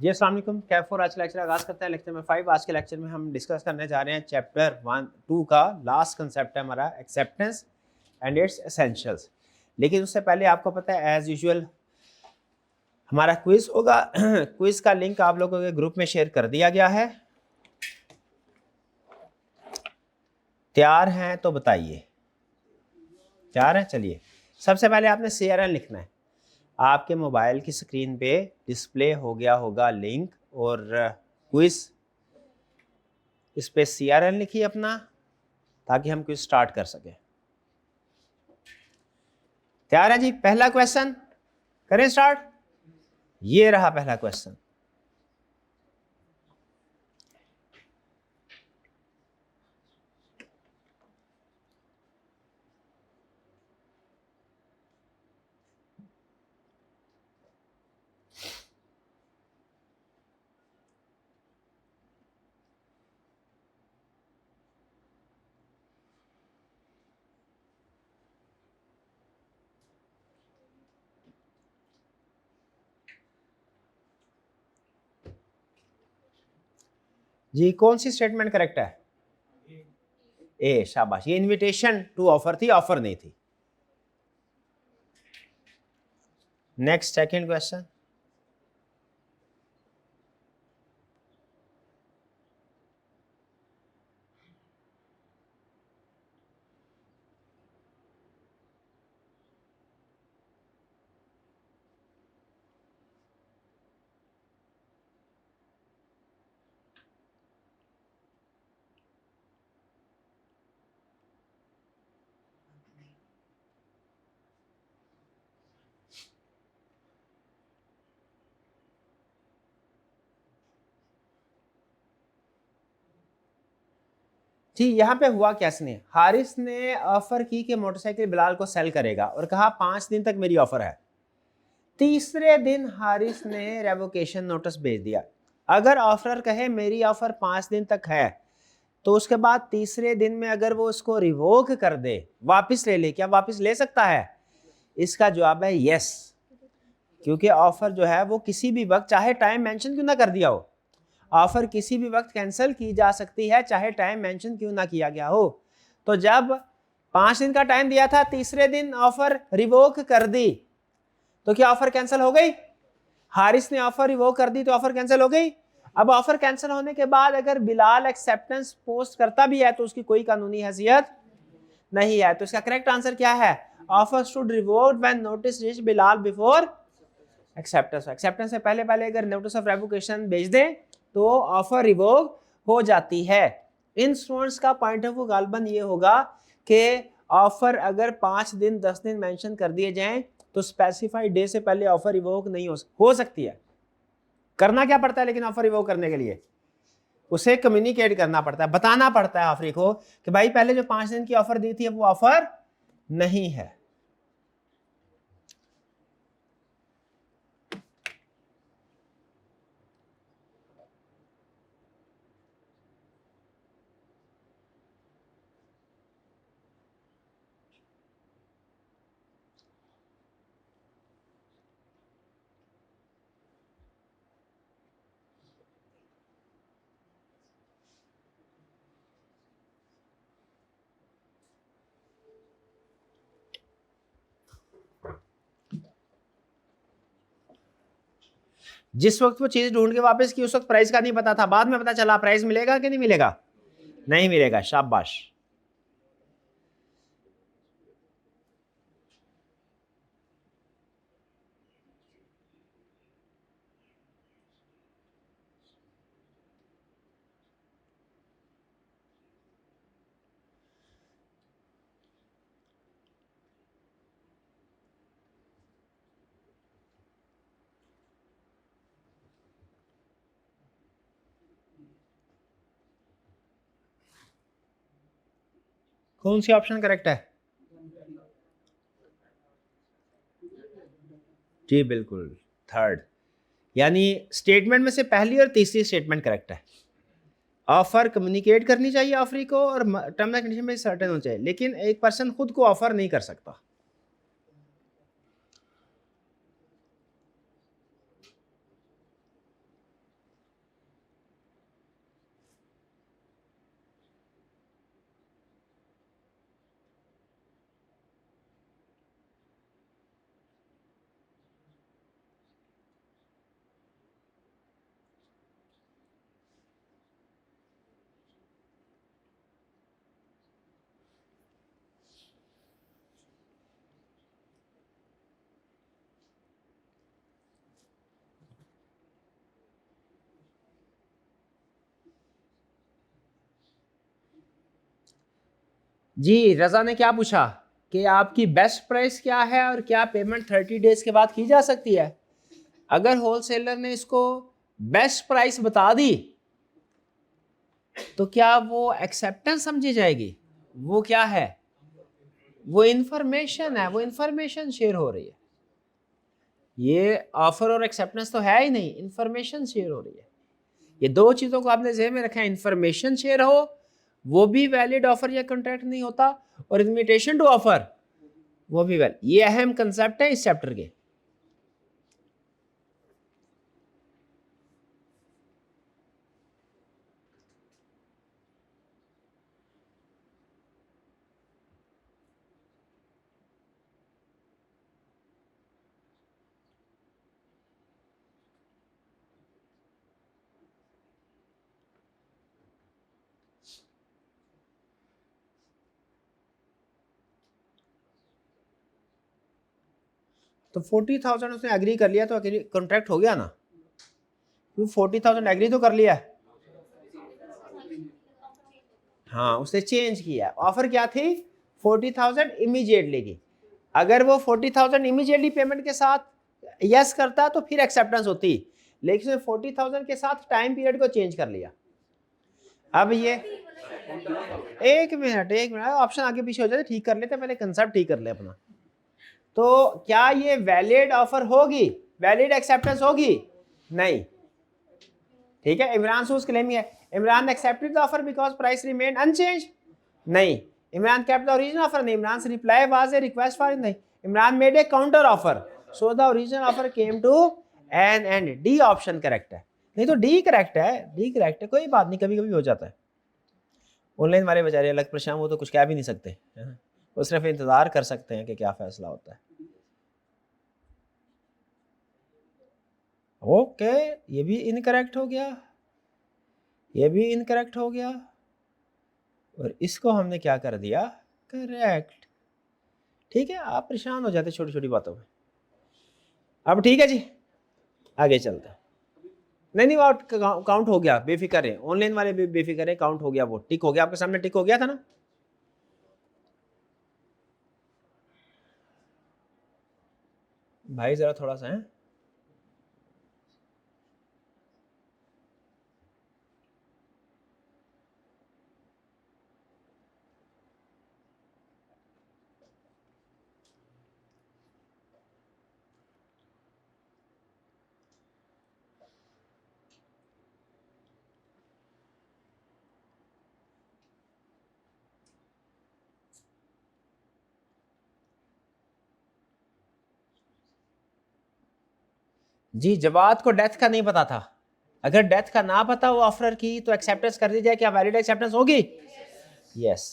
जी अस्सलाम वालेकुम। कैफ और आज का लेक्चर आगाज़ करते हैं लेक्चर में 5। आज के लेक्चर में हम डिस्कस करने जा रहे हैं चैप्टर 1-2 का लास्ट कंसेप्ट है हमारा एक्सेप्टेंस एंड इट्स एसेंशियल्स। लेकिन उससे पहले आपको पता है एज यूजुअल हमारा क्विज होगा। क्विज का लिंक आप लोगों के ग्रुप में शेयर कर दिया गया है। तैयार हैं तो बताइए। तैयार हैं? चलिए सबसे पहले आपने CRN लिखना है। आपके मोबाइल की स्क्रीन पे डिस्प्ले हो गया होगा लिंक और क्विज, इस पे CRN लिखिए अपना ताकि हम क्विज स्टार्ट कर सकें। तैयार है जी? पहला क्वेश्चन करें स्टार्ट। ये रहा पहला क्वेश्चन। जी कौन सी स्टेटमेंट करेक्ट है? ए, शाबाश। ये इनविटेशन टू ऑफर थी, ऑफर नहीं थी। Next second question. जी यहाँ पे हुआ कैसे? हारिस ने ऑफर की कि मोटरसाइकिल बिलाल को सेल करेगा और कहा 5 दिन तक मेरी ऑफर है। तीसरे दिन हारिस ने रेवोकेशन नोटिस भेज दिया। अगर ऑफर कहे मेरी ऑफर 5 दिन तक है तो उसके बाद तीसरे दिन में अगर वो उसको रिवोक कर दे, वापस ले ले, क्या वापस ले सकता है? इसका जवाब है यस, क्योंकि ऑफर जो है वो किसी भी वक्त, चाहे टाइम मेंशन क्यों ना कर दिया हो, ऑफर किसी भी वक्त कैंसिल की जा सकती है, चाहे टाइम मेंशन क्यों ना किया गया हो। तो जब 5 दिन का टाइम दिया था, तीसरे दिन ऑफर रिवोक कर दी, तो क्या ऑफर कैंसिल हो गई? हारिस ने ऑफर रिवोक कर दी तो ऑफर कैंसिल हो गई। अब ऑफर कैंसिल होने के बाद अगर बिलाल एक्सेप्टेंस पोस्ट करता भी है तो उसकी कोई कानूनी हैसियत नहीं है। तो इसका करेक्ट आंसर क्या है? Offer should revoked when notice reach Bilal before acceptance. Acceptance से पहले पहले अगर नोटिस ऑफ रेवोकेशन भेज दें तो ऑफर रिवोक हो जाती है। इन स्टूडेंट्स का पॉइंट ऑफ व्यू गालबन ये होगा कि ऑफर अगर 5 दिन 10 दिन मेंशन कर दिए जाएं तो स्पेसिफाइड डे से पहले ऑफर रिवोक नहीं हो सकती है। करना क्या पड़ता है लेकिन ऑफर रिवोक करने के लिए? उसे कम्युनिकेट करना पड़ता है, बताना पड़ता है ऑफरी को कि भाई पहले जो 5 दिन की ऑफर दी थी वो ऑफर नहीं है। जिस वक्त वो चीज ढूंढ के वापस की उस वक्त प्राइस का नहीं पता था, बाद में पता चला प्राइस मिलेगा कि नहीं मिलेगा? नहीं मिलेगा। शाबाश। कौन सी ऑप्शन करेक्ट है? जी बिल्कुल, थर्ड। यानी स्टेटमेंट में से पहली और तीसरी स्टेटमेंट करेक्ट है। ऑफर कम्युनिकेट करनी चाहिए ऑफरी को और टर्म एंड कंडीशन में सर्टेन होना चाहिए, लेकिन एक पर्सन खुद को ऑफर नहीं कर सकता। जी रजा ने क्या पूछा कि आपकी बेस्ट प्राइस क्या है और क्या पेमेंट 30 डेज के बाद की जा सकती है। अगर होलसेलर ने इसको बेस्ट प्राइस बता दी तो क्या वो एक्सेप्टेंस समझी जाएगी? वो क्या है? वो इंफॉर्मेशन है, वो इंफॉर्मेशन शेयर हो रही है। ये ऑफर और एक्सेप्टेंस तो है ही नहीं, इंफॉर्मेशन शेयर हो रही है। ये दो चीजों को आपने ज़हन में रखा है, इंफॉर्मेशन शेयर हो वो भी वैलिड ऑफर या कॉन्ट्रैक्ट नहीं होता, और इन्विटेशन टू ऑफर वो भी वैलिड। ये अहम कंसेप्ट है इस चैप्टर के। तो 40,000 उसने एग्री कर लिया तो कॉन्ट्रैक्ट हो गया ना, क्यों 40,000 एग्री तो कर लिया है। हाँ उसने चेंज किया। ऑफर क्या थी? 40,000 इमीडिएटली की। अगर वो 40,000 इमीडिएटली पेमेंट के साथ यस करता तो फिर एक्सेप्टेंस होती, लेकिन उसने 40,000 के साथ टाइम पीरियड को चेंज कर लिया। अब ये एक मिनट ऑप्शन आगे पीछे हो जाए, ठीक कर लेते, पहले कंसेप्ट ठीक कर ले अपना। तो क्या ये वैलिड ऑफर होगी? वैलिड एक्सेप्टेंस होगी? नहीं। ठीक है, इमरान सूज क्लेम है Imran accepted the offer because price remain unchanged. नहीं। Imran kept the original offer. नहीं। Imran reply was a request for. नहीं। Imran made a counter offer so the original offer came to an end. D option correct है। नहीं तो D correct है, D correct है, कोई बात नहीं, कभी कभी हो जाता है। ऑनलाइन वाले बेचारे अलग परेशान, वो तो कुछ कह भी नहीं सकते, वो सिर्फ इंतजार कर सकते हैं कि क्या फैसला होता है। ओके, ये भी इनकरेक्ट हो गया, ये भी इनकरेक्ट हो गया, और इसको हमने क्या कर दिया? करेक्ट। ठीक है, आप परेशान हो जाते छोटी छोटी बातों में। अब ठीक है जी, आगे चलते हैं। नहीं वो काउंट हो गया, बेफिक्र है, ऑनलाइन वाले भी बेफिक्र है, काउंट हो गया, वो टिक हो गया, आपके सामने टिक हो गया था ना। भाई जरा थोड़ा सा है। जी जवाद को डेथ का नहीं पता था। अगर डेथ का ना पता वो ऑफर की तो एक्सेप्टेंस कर दी जाए, क्या वैलिड एक्सेप्टेंस होगी? यस।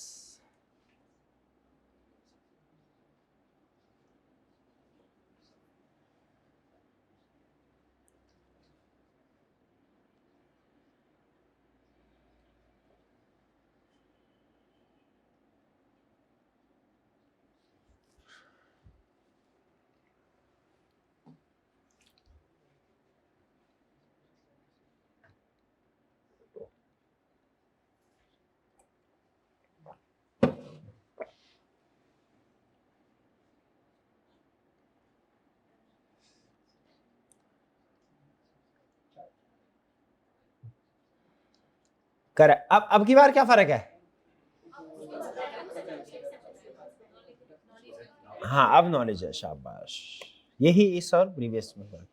कर अब की बार क्या फर्क है? हाँ अब नॉलेज है, शाबाश। यही इस और प्रीवियस में फर्क।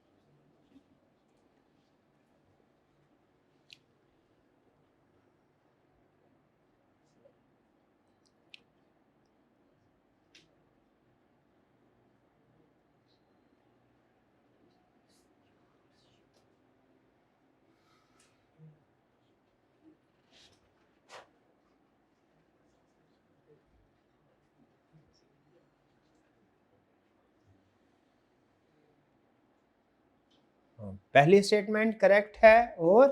पहली स्टेटमेंट करेक्ट है और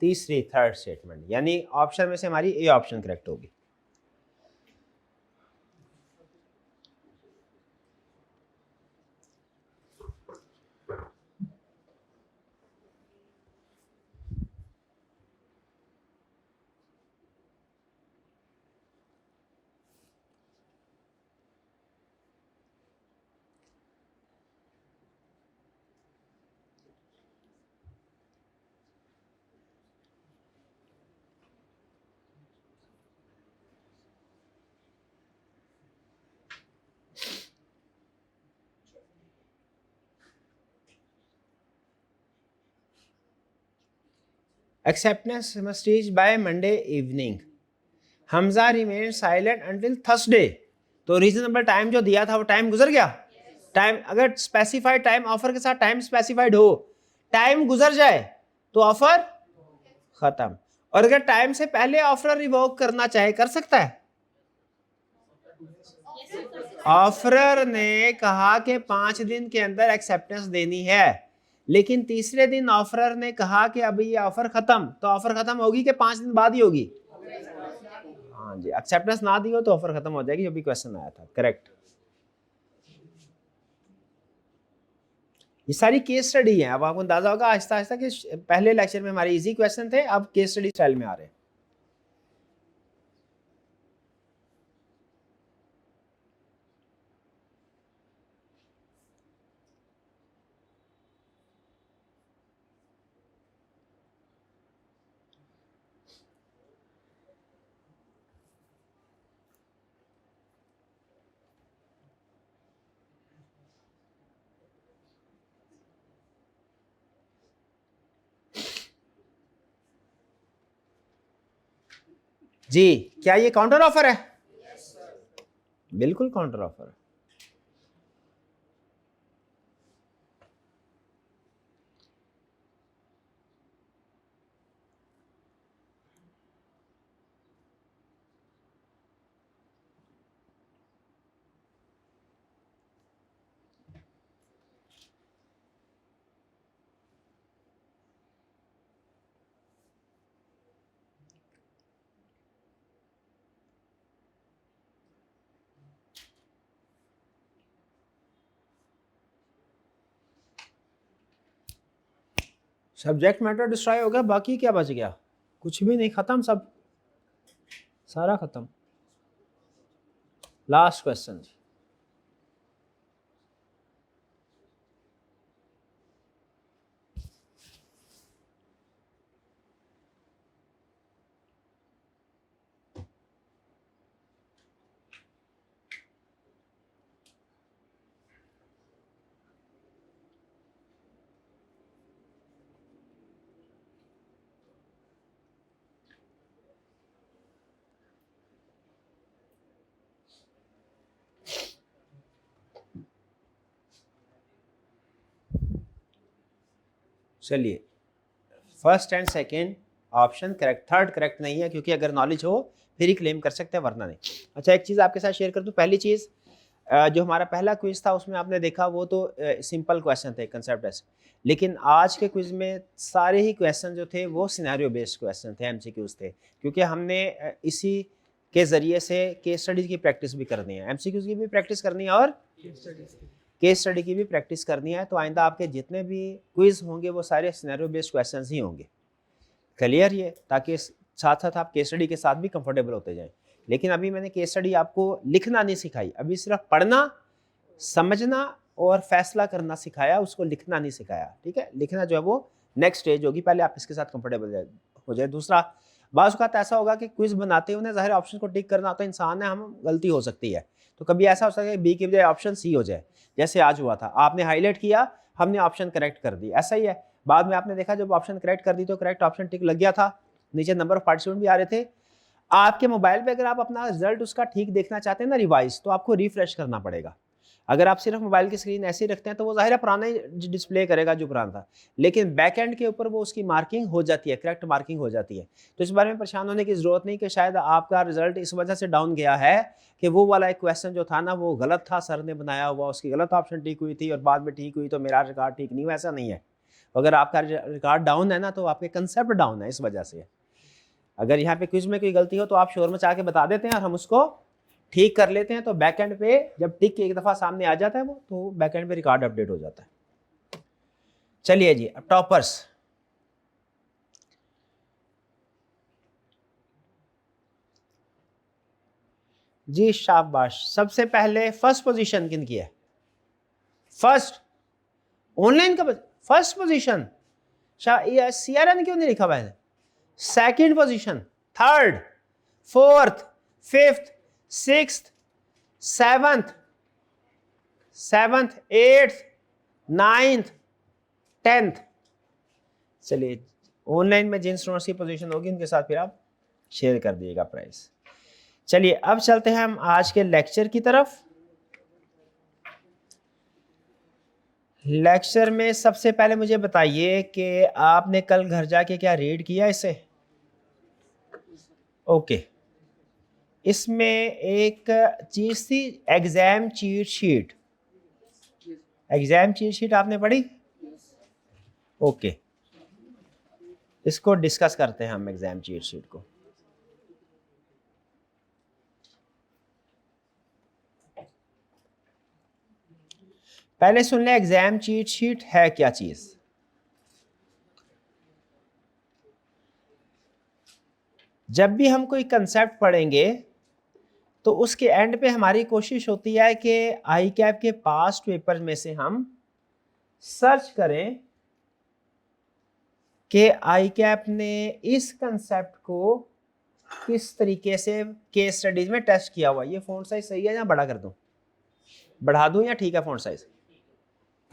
तीसरी थर्ड स्टेटमेंट, यानी ऑप्शन में से हमारी ए ऑप्शन करेक्ट होगी। Acceptance must reach by Monday evening. Hamza remain silent until Thursday. तो रीजनेबल टाइम जो दिया था वो टाइम गुजर गया। टाइम अगर स्पेसिफाइड टाइम ऑफर के साथ टाइम स्पेसिफाइड हो, टाइम गुजर जाए तो ऑफर खत्म। और अगर टाइम से पहले ऑफर रिवोक करना चाहे कर सकता है। ऑफरर ने कहा कि 5 दिन के अंदर एक्सेप्टेंस देनी है, लेकिन तीसरे दिन ऑफरर ने कहा कि अभी ये ऑफर खत्म, तो ऑफर खत्म होगी कि 5 दिन बाद ही होगी। हाँ जी, एक्सेप्टेंस ना दी हो तो ऑफर खत्म हो जाएगी, जो भी क्वेश्चन आया था। करेक्ट। ये सारी केस स्टडी है। अब आपको अंदाजा होगा आहिस्ता आहिस्ता कि पहले लेक्चर में हमारे इजी क्वेश्चन थे, अब केस स्टडी स्टाइल में आ रहे हैं। जी, क्या ये काउंटर ऑफर है? बिल्कुल काउंटर ऑफर है। सब्जेक्ट मैटर डिस्ट्रॉय हो गया, बाकी क्या बच गया? कुछ भी नहीं, खत्म, सब सारा खत्म। Last question. चलिए, first and second option correct, third correct नहीं है, क्योंकि अगर नॉलेज हो फिर ही क्लेम कर सकते हैं, वरना नहीं। अच्छा, एक चीज़ आपके साथ शेयर कर दूं। पहली चीज़, जो हमारा पहला क्विज था उसमें आपने देखा वो तो सिंपल क्वेश्चन थे, कंसेप्ट ऐसे, लेकिन आज के क्विज में सारे ही क्वेश्चन जो थे वो सिनेरियो बेस्ड क्वेश्चन थे, एमसीक्यूज थे, क्योंकि हमने इसी के ज़रिए से केस स्टडीज की प्रैक्टिस भी करनी है, एमसीक्यूज की भी प्रैक्टिस करनी है और केस स्टडी की भी प्रैक्टिस करनी है। तो आइंदा आपके जितने भी क्विज होंगे वो सारे सिनेरियो बेस्ड क्वेश्चंस ही होंगे। क्लियर ये, ताकि साथ साथ आप केस स्टडी के साथ भी कंफर्टेबल होते जाएं। लेकिन अभी मैंने केस स्टडी आपको लिखना नहीं सिखाई, अभी सिर्फ पढ़ना, समझना और फैसला करना सिखाया, उसको लिखना नहीं सिखाया। ठीक है, लिखना जो है वो नेक्स्ट स्टेज होगी, पहले आप इसके साथ कंफर्टेबल हो जाए। दूसरा, बाज़ औक़ात ऐसा होगा कि क्विज बनाते हुए ज़ाहिर ऑप्शन को टिक करना होता है, इंसान है, हम गलती हो सकती है। तो कभी ऐसा हो सकता है कि बी की बजाय ऑप्शन सी हो जाए, जैसे आज हुआ था, आपने हाईलाइट किया, हमने ऑप्शन करेक्ट कर दी, ऐसा ही है। बाद में आपने देखा जब ऑप्शन करेक्ट कर दी तो करेक्ट ऑप्शन टिक लग गया था, नीचे नंबर ऑफ पार्टिसिपेंट भी आ रहे थे। आपके मोबाइल पे अगर आप अपना रिजल्ट उसका ठीक देखना चाहते हैं ना, रिवाइज, तो आपको रिफ्रेश करना पड़ेगा। अगर आप सिर्फ मोबाइल की स्क्रीन ऐसे ही रखते हैं तो वो ज़ाहिर है पुराना ही डिस्प्ले करेगा जो पुराना था, लेकिन बैक एंड के ऊपर वो उसकी मार्किंग हो जाती है, करेक्ट मार्किंग हो जाती है। तो इस बारे में परेशान होने की ज़रूरत नहीं कि शायद आपका रिजल्ट इस वजह से डाउन गया है कि वो वाला एक क्वेश्चन जो था ना वो गलत था, सर ने बनाया हुआ, उसकी गलत ऑप्शन ठीक हुई थी और बाद में ठीक हुई तो मेरा रिकॉर्ड ठीक नहीं हुआ, ऐसा नहीं है। अगर आपका रिकॉर्ड डाउन है ना तो आपके कंसेप्ट डाउन है, इस वजह से। अगर यहाँ पे क्विज में कोई गलती हो तो आप शोर मचा के बता देते हैं और हम उसको ठीक कर लेते हैं, तो बैकएंड पे जब टिक एक दफा सामने आ जाता है वो, तो बैकएंड पे रिकॉर्ड अपडेट हो जाता है। चलिए जी, अब टॉपर्स। जी शाबाश, सबसे पहले फर्स्ट पोजीशन किन की है? फर्स्ट ऑनलाइन का फर्स्ट पोजीशन, सीआरएन क्यों नहीं लिखा हुआ है? Second position, third, fourth, fifth, sixth, seventh, eighth, ninth, 10th। चलिए, ऑनलाइन में जिन स्टूडेंट्स की पोजीशन होगी उनके साथ फिर आप शेयर कर दिएगा प्राइस। चलिए अब चलते हैं हम आज के लेक्चर की तरफ। लेक्चर में सबसे पहले मुझे बताइए कि आपने कल घर जाके क्या रीड किया इसे? ओके, इसमें एक चीज थी exam cheat sheet. Exam cheat sheet आपने पढ़ी? ओके, इसको डिस्कस करते हैं हम एग्जाम चीट शीट को। पहले सुन ले एग्जाम चीट शीट है क्या चीज। जब भी हम कोई कंसेप्ट पढ़ेंगे तो उसके एंड पे हमारी कोशिश होती है कि आई कैप के पास्ट पेपर में से हम सर्च करें कि आई कैप ने इस कंसेप्ट को किस तरीके से केस स्टडीज में टेस्ट किया हुआ। ये फॉन्ट साइज सही है या बड़ा कर दूं? बढ़ा दूं या ठीक है फॉन्ट साइज?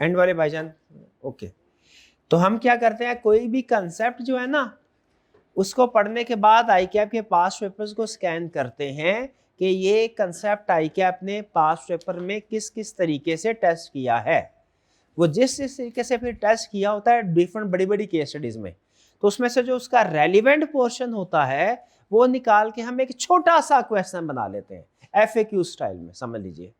एंड वाले भाईजान ओके। तो हम क्या करते हैं, कोई भी कंसेप्ट जो है ना उसको पढ़ने के बाद आई कैप के पास्ट पेपर्स को स्कैन करते हैं कि ये कंसेप्ट आई कैप ने पास्ट पेपर में किस किस तरीके से टेस्ट किया है। वो जिस तरीके से फिर टेस्ट किया होता है डिफरेंट बड़ी बड़ी केस स्टडीज में, तो उसमें से जो उसका रेलिवेंट पोर्शन होता है वो निकाल के हम एक छोटा सा क्वेश्चन बना लेते हैं FAQ स्टाइल में, समझ लीजिए।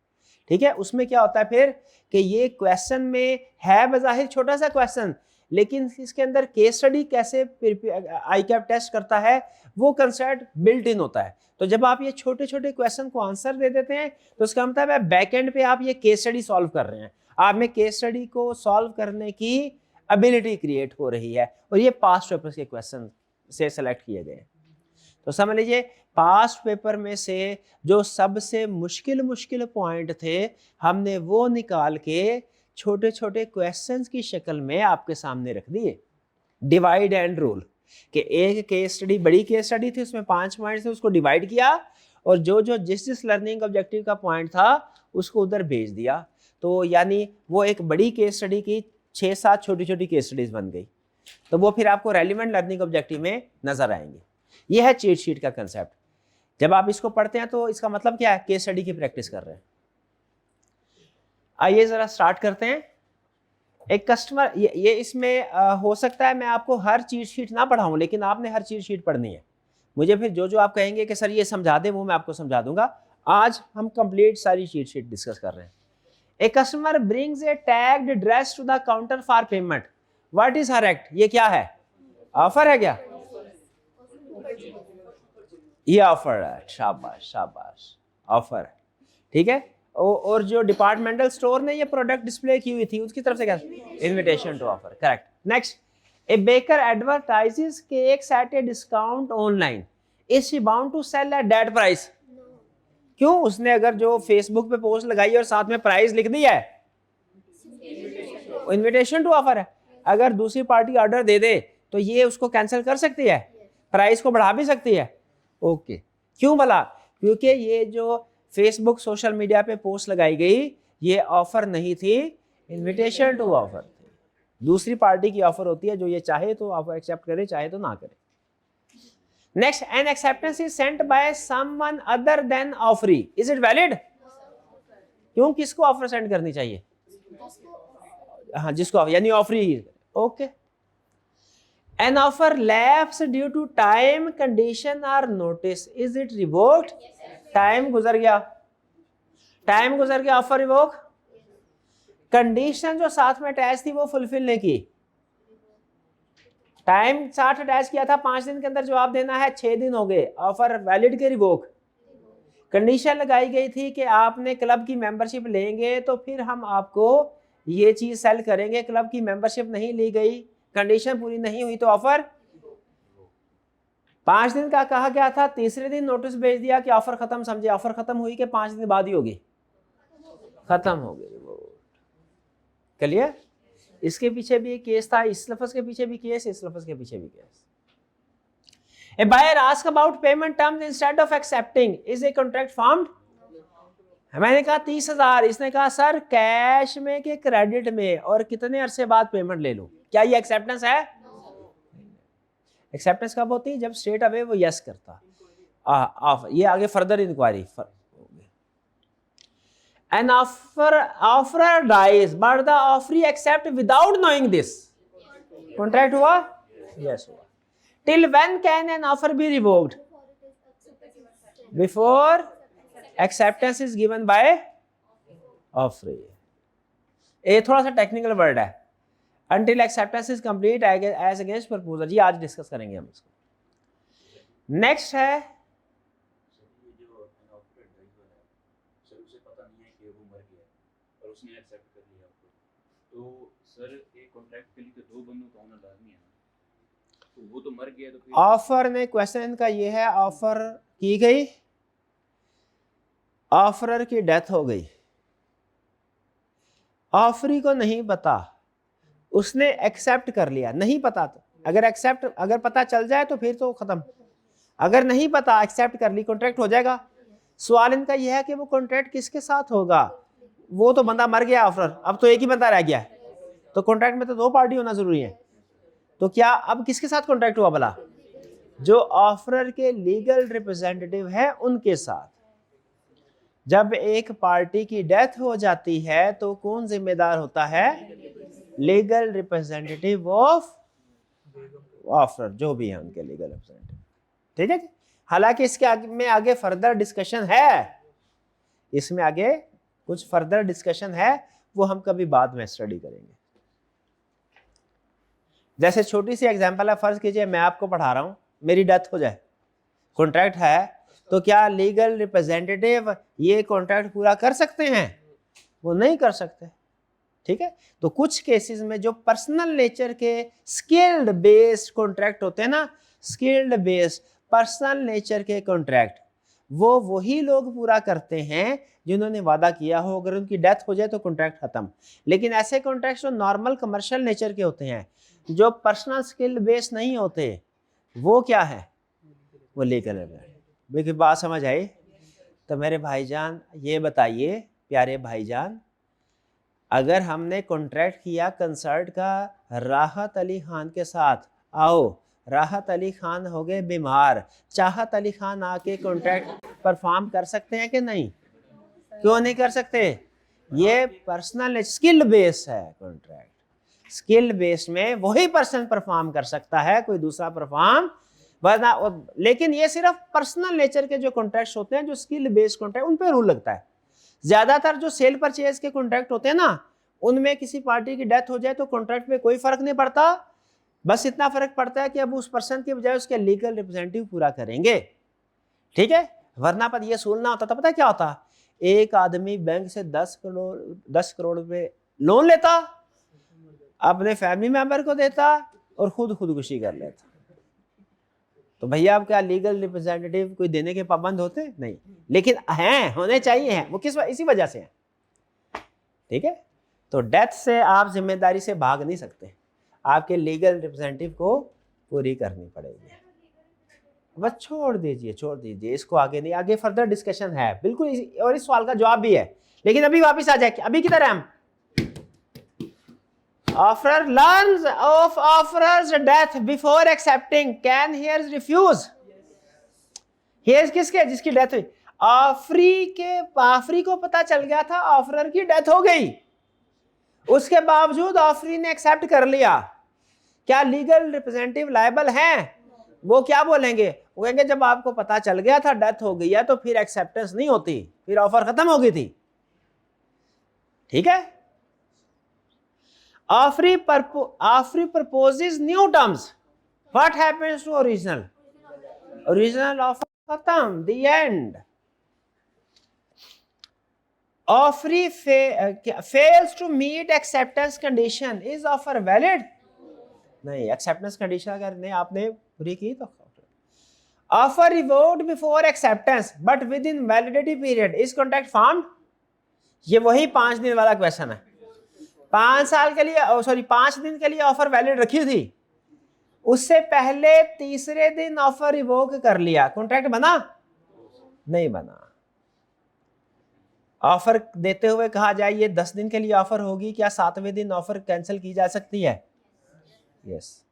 ठीक है, उसमें क्या होता है फिर कि ये क्वेश्चन में है बज़ाहिर छोटा सा क्वेश्चन, लेकिन इसके अंदर केस स्टडी कैसे आई कैप टेस्ट करता है वो कंसेप्ट बिल्ट इन होता है। तो जब आप ये छोटे छोटे क्वेश्चन को आंसर दे देते हैं तो इसका मतलब है बैक एंड पे आप ये केस स्टडी सॉल्व कर रहे हैं, आप में केस स्टडी को सॉल्व करने की एबिलिटी क्रिएट हो रही है, और ये पास्ट पेपर के क्वेश्चन से सेलेक्ट किए गए। तो समझ लीजिए पास्ट पेपर में से जो सबसे मुश्किल पॉइंट थे हमने वो निकाल के छोटे छोटे क्वेश्चंस की शक्ल में आपके सामने रख दिए। डिवाइड एंड रूल कि एक केस स्टडी बड़ी केस स्टडी थी उसमें 5 पॉइंट थे, उसको डिवाइड किया और जो जो जिस लर्निंग ऑब्जेक्टिव का पॉइंट था उसको उधर भेज दिया। तो यानी वो एक बड़ी केस स्टडी की 6-7 छोटी छोटी केस स्टडीज बन गई, तो वो फिर आपको रेलिवेंट लर्निंग ऑब्जेक्टिव में नजर आएंगे। ये है चीट शीट का कंसेप्ट। जब आप इसको पढ़ते हैं तो इसका मतलब क्या है, केस स्टडी की प्रैक्टिस कर रहे हैं। आइए जरा स्टार्ट करते हैं। एक कस्टमर ये इसमें हो सकता है मैं आपको हर चीट शीट ना पढ़ाऊं, लेकिन आपने हर चीट शीट पढ़नी है। मुझे फिर जो जो आप कहेंगे कि सर ये समझा दें वो मैं आपको समझा दूंगा। आज हम कंप्लीट सारी चीट शीट डिस्कस कर रहे हैं। A customer brings a tagged dress to the counter for payment, what is her act? ये क्या है, ऑफर है क्या? ये ऑफर है, शाबाश शाबाश, ऑफर है। ठीक है, और जो डिपार्टमेंटल स्टोर ने ये प्रोडक्ट डिस्प्ले की हुई थी उसकी तरफ से क्या, invitation to offer, correct. Next, a baker advertises cakes at a discount online, is she bound to sell at that price? क्यों? उसने अगर जो फेसबुक पे पोस्ट लगाई और साथ में प्राइस लिख दिया है, इनविटेशन टू ऑफर है। अगर दूसरी पार्टी ऑर्डर दे दे तो ये उसको कैंसिल कर सकती है, प्राइस को बढ़ा भी सकती है। ओके, क्यों भला? क्योंकि ये जो फेसबुक सोशल मीडिया पे पोस्ट लगाई गई ये ऑफर नहीं थी, इनविटेशन टू ऑफर थी। दूसरी पार्टी की ऑफर होती है, जो ये चाहे तो ऑफर एक्सेप्ट करे, चाहे तो ना करे। Next, N acceptance is sent by someone other than offeree, is it valid? क्यों, किसको ऑफर सेंड करनी चाहिए? हाँ, जिसको, यानी offeree. Okay, an offer lapse due to time, condition or notice, is it revoked? Time गुजर गया, टाइम गुजर गया, ऑफर रिवोक। कंडीशन जो साथ में अटैच थी वो फुलफिल नहीं की, टाइम साथ अटैच किया था 5 दिन के अंदर जवाब देना है, 6 दिन हो गए, ऑफर वैलिड के रिवोक। कंडीशन लगाई गई थी कि आपने क्लब की मेंबरशिप लेंगे तो फिर हम आपको ये चीज सेल करेंगे, क्लब की मेंबरशिप नहीं ली गई, कंडीशन पूरी नहीं हुई तो ऑफर। 5 दिन का कहा गया था, तीसरे दिन नोटिस भेज दिया कि ऑफर खत्म, समझे ऑफर खत्म हुई कि 5 दिन बाद ही होगी, खत्म हो गई। क्लियर? इसके पीछे भी एक केस था, इस लफ्ज के पीछे भी केस, इस लफ्ज के पीछे भी case. A buyer ask about payment terms instead of accepting, is a contract formed? मैंने कहा 30,000, इसने कहा सर कैश में के क्रेडिट में, और कितने अरसे बाद पेमेंट ले लूं, क्या ये एक्सेप्टेंस है? एक्सेप्टेंस कब होती है? जब स्ट्रेट अवे वो यस करता। ये आगे further inquiry. An offerer dies, but the offeree accept without knowing this. Contract हुआ? Yes हुआ. Till when can an offer be revoked? Before acceptance is given by offeree. ये थोड़ा सा टेक्निकल वर्ड है. Until acceptance is complete as against proposal. ये आज discuss करेंगे हम इसको. नेक्स्ट है उसने एक्सेप्ट कर लिया आपको, तो सर एक कॉन्ट्रैक्ट के लिए तो दो बंदों का होना लाजमी है ना, तो वो तो मर गया तो फिर ऑफर ने, क्वेश्चन का ये है, ऑफर की गई, ऑफरर की डेथ हो गई, ऑफरी को नहीं पता, उसने एक्सेप्ट कर लिया, नहीं पता तो अगर पता चल जाए तो फिर तो खत्म, अगर नहीं पता एक्सेप्ट कर ली कॉन्ट्रैक्ट हो जाएगा। सवाल इनका यह है कि वो कॉन्ट्रैक्ट किसके साथ होगा? वो तो बंदा मर गया ऑफर, अब तो एक ही बंदा रह गया, तो कॉन्ट्रैक्ट में तो दो पार्टी होना जरूरी है। तो क्या अब किसके साथ कॉन्ट्रैक्ट हुआ भला? जो ऑफरर के लीगल रिप्रेजेंटेटिव है उनके साथ। जब एक पार्टी की डेथ हो जाती है तो कौन जिम्मेदार होता है? लीगल रिप्रेजेंटेटिव ऑफ ऑफरर, जो भी है उनके लीगल रिप्रेजेंटेटिव। ठीक है, हालांकि इसके में आगे फर्दर डिस्कशन है, इसमें आगे कुछ फर्दर डिस्कशन है, वो हम कभी बाद में स्टडी करेंगे। जैसे छोटी सी एग्जांपल है, फर्ज कीजिए मैं आपको पढ़ा रहा हूं, मेरी डेथ हो जाए, कॉन्ट्रैक्ट है, तो क्या लीगल रिप्रेजेंटेटिव ये कॉन्ट्रैक्ट पूरा कर सकते हैं? वो नहीं कर सकते। ठीक है, तो कुछ केसेस में जो पर्सनल नेचर के स्किल्ड बेस्ड कॉन्ट्रैक्ट होते हैं ना, स्किल्ड बेस्ड पर्सनल नेचर के कॉन्ट्रैक्ट, वो वही लोग पूरा करते हैं जिन्होंने वादा किया हो। अगर उनकी डेथ हो जाए तो कॉन्ट्रैक्ट खत्म। लेकिन ऐसे कॉन्ट्रैक्ट जो नॉर्मल कमर्शियल नेचर के होते हैं, जो पर्सनल स्किल बेस्ड नहीं होते, वो क्या है? वो लीगल है। देखिए बात समझ आई? तो मेरे भाईजान ये बताइए, प्यारे भाईजान, अगर हमने कॉन्ट्रैक्ट किया कंसर्ट का राहत अली खान के साथ, आओ राहत अली खान हो गए बीमार, चाहत अली खान आके कॉन्ट्रैक्ट परफॉर्म कर सकते हैं कि नहीं? क्यों नहीं कर सकते? ये पर्सनल स्किल बेस्ड है कॉन्ट्रैक्ट। स्किल बेस्ड में वही पर्सन परफॉर्म कर सकता है, कोई दूसरा परफॉर्म वरना। लेकिन ये सिर्फ पर्सनल नेचर के जो कॉन्ट्रैक्ट्स होते हैं, जो स्किल बेस्ड कॉन्ट्रैक्ट, उन पे रूल लगता है। ज्यादातर जो सेल परचेज के कॉन्ट्रैक्ट होते हैं ना, उनमें किसी पार्टी की डेथ हो जाए तो कॉन्ट्रैक्ट में कोई फर्क नहीं पड़ता, बस इतना फर्क पड़ता है कि अब उस पर्सन के बजाय उसके लीगल रिप्रेजेंटेटिव पूरा करेंगे। ठीक है, वरना पर यह सुनना होता था, पता क्या होता? एक आदमी बैंक से 10 करोड़ रुपए लोन लेता, अपने फैमिली मेंबर को देता और खुदकुशी कर लेता। तो भैया आप क्या लीगल रिप्रेजेंटेटिव कोई देने के पाबंद होते? नहीं, लेकिन हैं, होने चाहिए हैं। वो इसी वजह से है। ठीक है, तो डेथ से आप जिम्मेदारी से भाग नहीं सकते, आपके लीगल रिप्रेजेंटेटिव को पूरी करनी पड़ेगी। बस छोड़ दीजिए इसको, आगे नहीं, आगे फर्दर डिस्कशन है बिल्कुल, और इस सवाल का जवाब भी है। लेकिन अभी वापस आ जाए, अभी किधर है हम? Offerer learns of offerer's death before accepting, can hears refuse? Hears किसके? जिसकी डेथ हुई। ऑफरी को पता चल गया था ऑफरर की डेथ हो गई, उसके बावजूद ऑफरी ने एक्सेप्ट कर लिया, क्या लीगल रिप्रेजेंटेटिव लायबल हैं? वो क्या बोलेंगे? वो कहेंगे जब आपको पता चल गया था डेथ हो गई है तो फिर एक्सेप्टेंस नहीं होती, फिर ऑफर खत्म हो गई थी। ठीक है, offeree proposes new terms, what happens to original offer खत्म, the end. Offeree fails to meet acceptance condition, is offer valid? नहीं, एक्सेप्टेंस कंडीशन अगर नहीं आपने पूरी की तो offer revoked before acceptance but with in validity period, is contract formed? ये वही 5 दिन वाला क्वेश्चन है। 5 दिन के लिए ऑफर वैलिड रखी थी, उससे पहले तीसरे दिन ऑफर रिवोक कर लिया, कॉन्ट्रैक्ट बना? नहीं बना। ऑफर देते हुए कहा जाए ये 10 दिन के लिए ऑफर होगी, क्या 7वें दिन ऑफर कैंसिल की जा सकती है? Yes.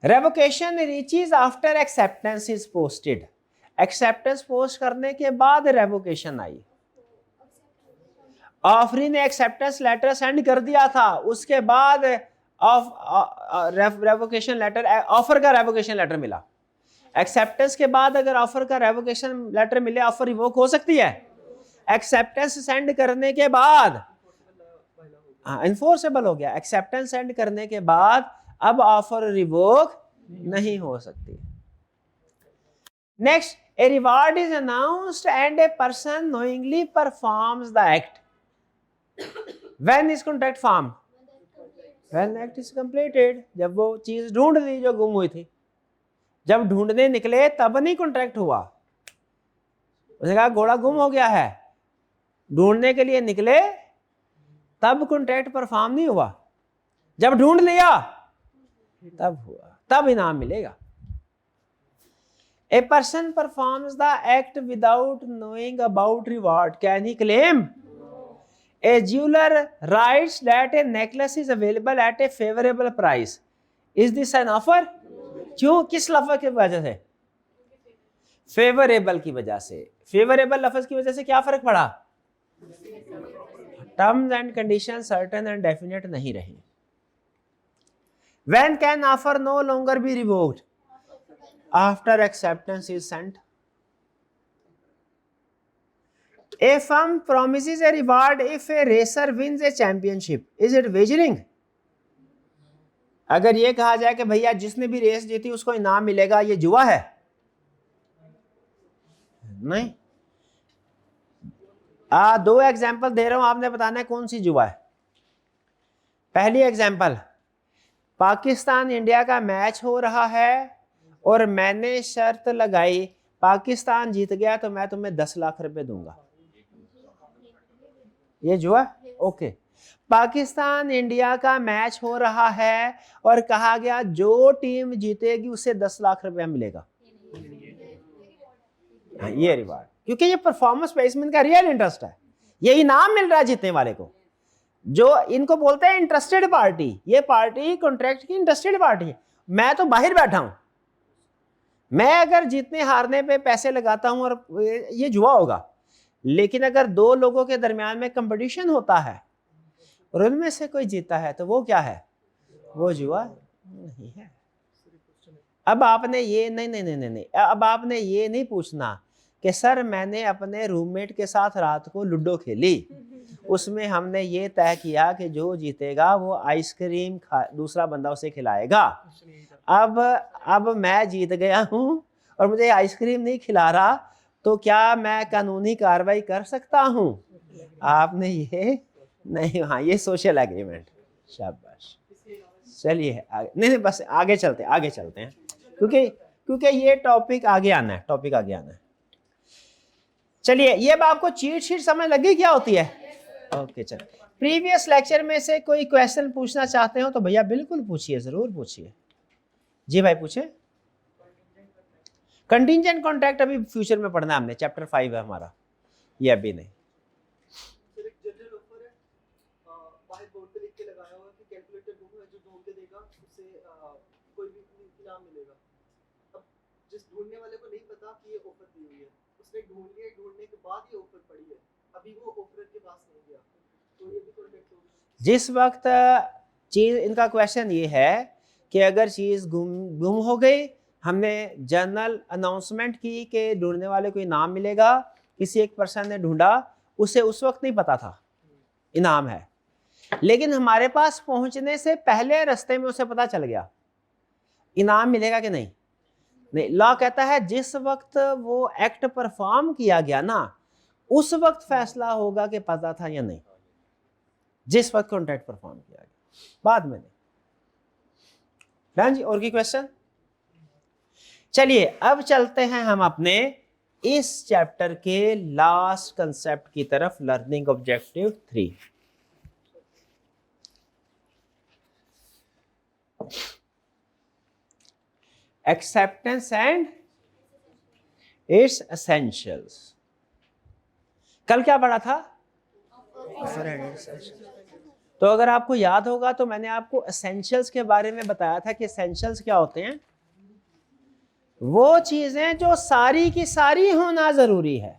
Revocation reaches after acceptance is posted, acceptance post करने के बाद रेवोकेशन आई। ऑफरी ने एक्सेप्टेंस लेटर सेंड कर दिया था, उसके बाद रेवोकेशन लेटर, ऑफर का रेवोकेशन लेटर मिला। एक्सेप्टेंस के बाद अगर ऑफर का रेवोकेशन लेटर मिले, ऑफर रिवोक हो सकती है। एक्सेप्टेंस सेंड करने के बाद इनफोर्सेबल हो गया। एक्सेप्टेंस सेंड करने के बाद अब ऑफर रिवोक नहीं हो सकती। Next, a reward is announced and a person knowingly performs the act when is contract form, when act is completed, जब वो चीज ढूंढ ली जो गुम हुई थी। जब ढूंढने निकले तब नहीं कॉन्ट्रैक्ट हुआ। उसने कहा घोड़ा गुम हो गया है, ढूंढने के लिए निकले तब कॉन्ट्रैक्ट परफॉर्म नहीं हुआ, जब ढूंढ लिया तब हुआ, तब इनाम मिलेगा। A person performs the act without knowing about reward. Can he claim? A jeweler writes that a necklace is available at a favorable price. Is this an offer? क्यों, किस लफ्ज़ की वजह से? फेवरेबल की वजह से। फेवरेबल लफ्ज़ की वजह से क्या फर्क पड़ा? Terms and condition certain and definite नहीं रही। When can offer no longer be revoked? After acceptance is sent. A firm promises a reward if a racer wins a championship. Is it wagering? अगर ये कहा जाए कि भैया जिसने भी रेस जीती उसको इनाम मिलेगा, ये जुआ है? नहीं। दो एग्जाम्पल दे रहा हूं, आपने बताना है कौन सी जुआ है। पहली एग्जाम्पल, पाकिस्तान इंडिया का मैच हो रहा है और मैंने शर्त लगाई पाकिस्तान जीत गया तो मैं तुम्हें 10 लाख रुपए दूंगा, ये जुआ? ओके। पाकिस्तान इंडिया का मैच हो रहा है और कहा गया जो टीम जीतेगी उसे 10 लाख रुपया मिलेगा, ये रिवार्ड, क्योंकि ये परफॉर्मेंस बेसमेंट का रियल इंटरेस्ट है, ये इनाम मिल रहा है जीतने वाले को। जो इनको बोलते हैं इंटरेस्टेड पार्टी, ये पार्टी कॉन्ट्रैक्ट की इंटरेस्टेड पार्टी है। मैं तो बाहर बैठा हूं, मैं अगर जीतने हारने पे पैसे लगाता हूं और ये जुआ होगा। लेकिन अगर दो लोगों के दरमियान में कंपटीशन होता है और उनमें से कोई जीता है तो वो क्या है? वो जुआ नहीं है। अब आपने ये नहीं, अब आपने ये नहीं पूछना कि सर मैंने अपने रूममेट के साथ रात को लूडो खेली, उसमें हमने ये तय किया कि जो जीतेगा वो आइसक्रीम दूसरा बंदा उसे खिलाएगा। अब मैं जीत गया हूं और मुझे आइसक्रीम नहीं खिला रहा, तो क्या मैं कानूनी कार्रवाई कर सकता हूं? आपने ये नहीं, हाँ ये सोशल एग्रीमेंट। शाबाश, चलिए नहीं बस आगे चलते हैं क्योंकि ये टॉपिक आगे आना है, चलिए ये अब आपको चीट शीट समझ लगी क्या होती है? ओके चल, प्रीवियस लेक्चर में से कोई क्वेश्चन पूछना चाहते हो तो भैया बिल्कुल पूछिए, जरूर पूछिए। जी भाई पूछे। कंटिंजेंट कॉन्ट्रैक्ट अभी फ्यूचर में पढ़ना है हमने, चैप्टर 5 है हमारा, ये अभी नहीं। जिस ढूंढने वाले को नहीं पता कि ये ऑफर दी हुई है, उसने ढूंढने के बाद ये ऑफर पड़ी है, अभी वो ऑफर के पास नहीं गया, तो ये भी कॉन्ट्रैक्ट होगा। जिस वक्त चीज, इनका क्वेश्चन ये है कि अगर चीज गुम हो गई, हमने जनरल अनाउंसमेंट की कि ढूंढने वाले को इनाम मिलेगा, किसी एक पर्सन ने ढूंढा, उसे उस वक्त नहीं पता था इनाम है, लेकिन हमारे पास पहुंचने से पहले रास्ते में उसे पता चल गया इनाम मिलेगा कि नहीं। लॉ कहता है जिस वक्त वो एक्ट परफॉर्म किया गया ना, उस वक्त फैसला होगा कि पता था या नहीं, जिस वक्त कॉन्ट्रैक्ट परफॉर्म किया गया, बाद में नहीं। डन जी, और की क्वेश्चन? चलिए अब चलते हैं हम अपने इस चैप्टर के लास्ट कंसेप्ट की तरफ, learning objective 3। Acceptance and it's essentials. कल क्या पढ़ा था? Offer and essentials. तो अगर आपको याद होगा तो मैंने आपको एसेंशियल्स के बारे में बताया था कि एसेंशियल्स क्या होते हैं, वो चीजें जो सारी की सारी होना जरूरी है।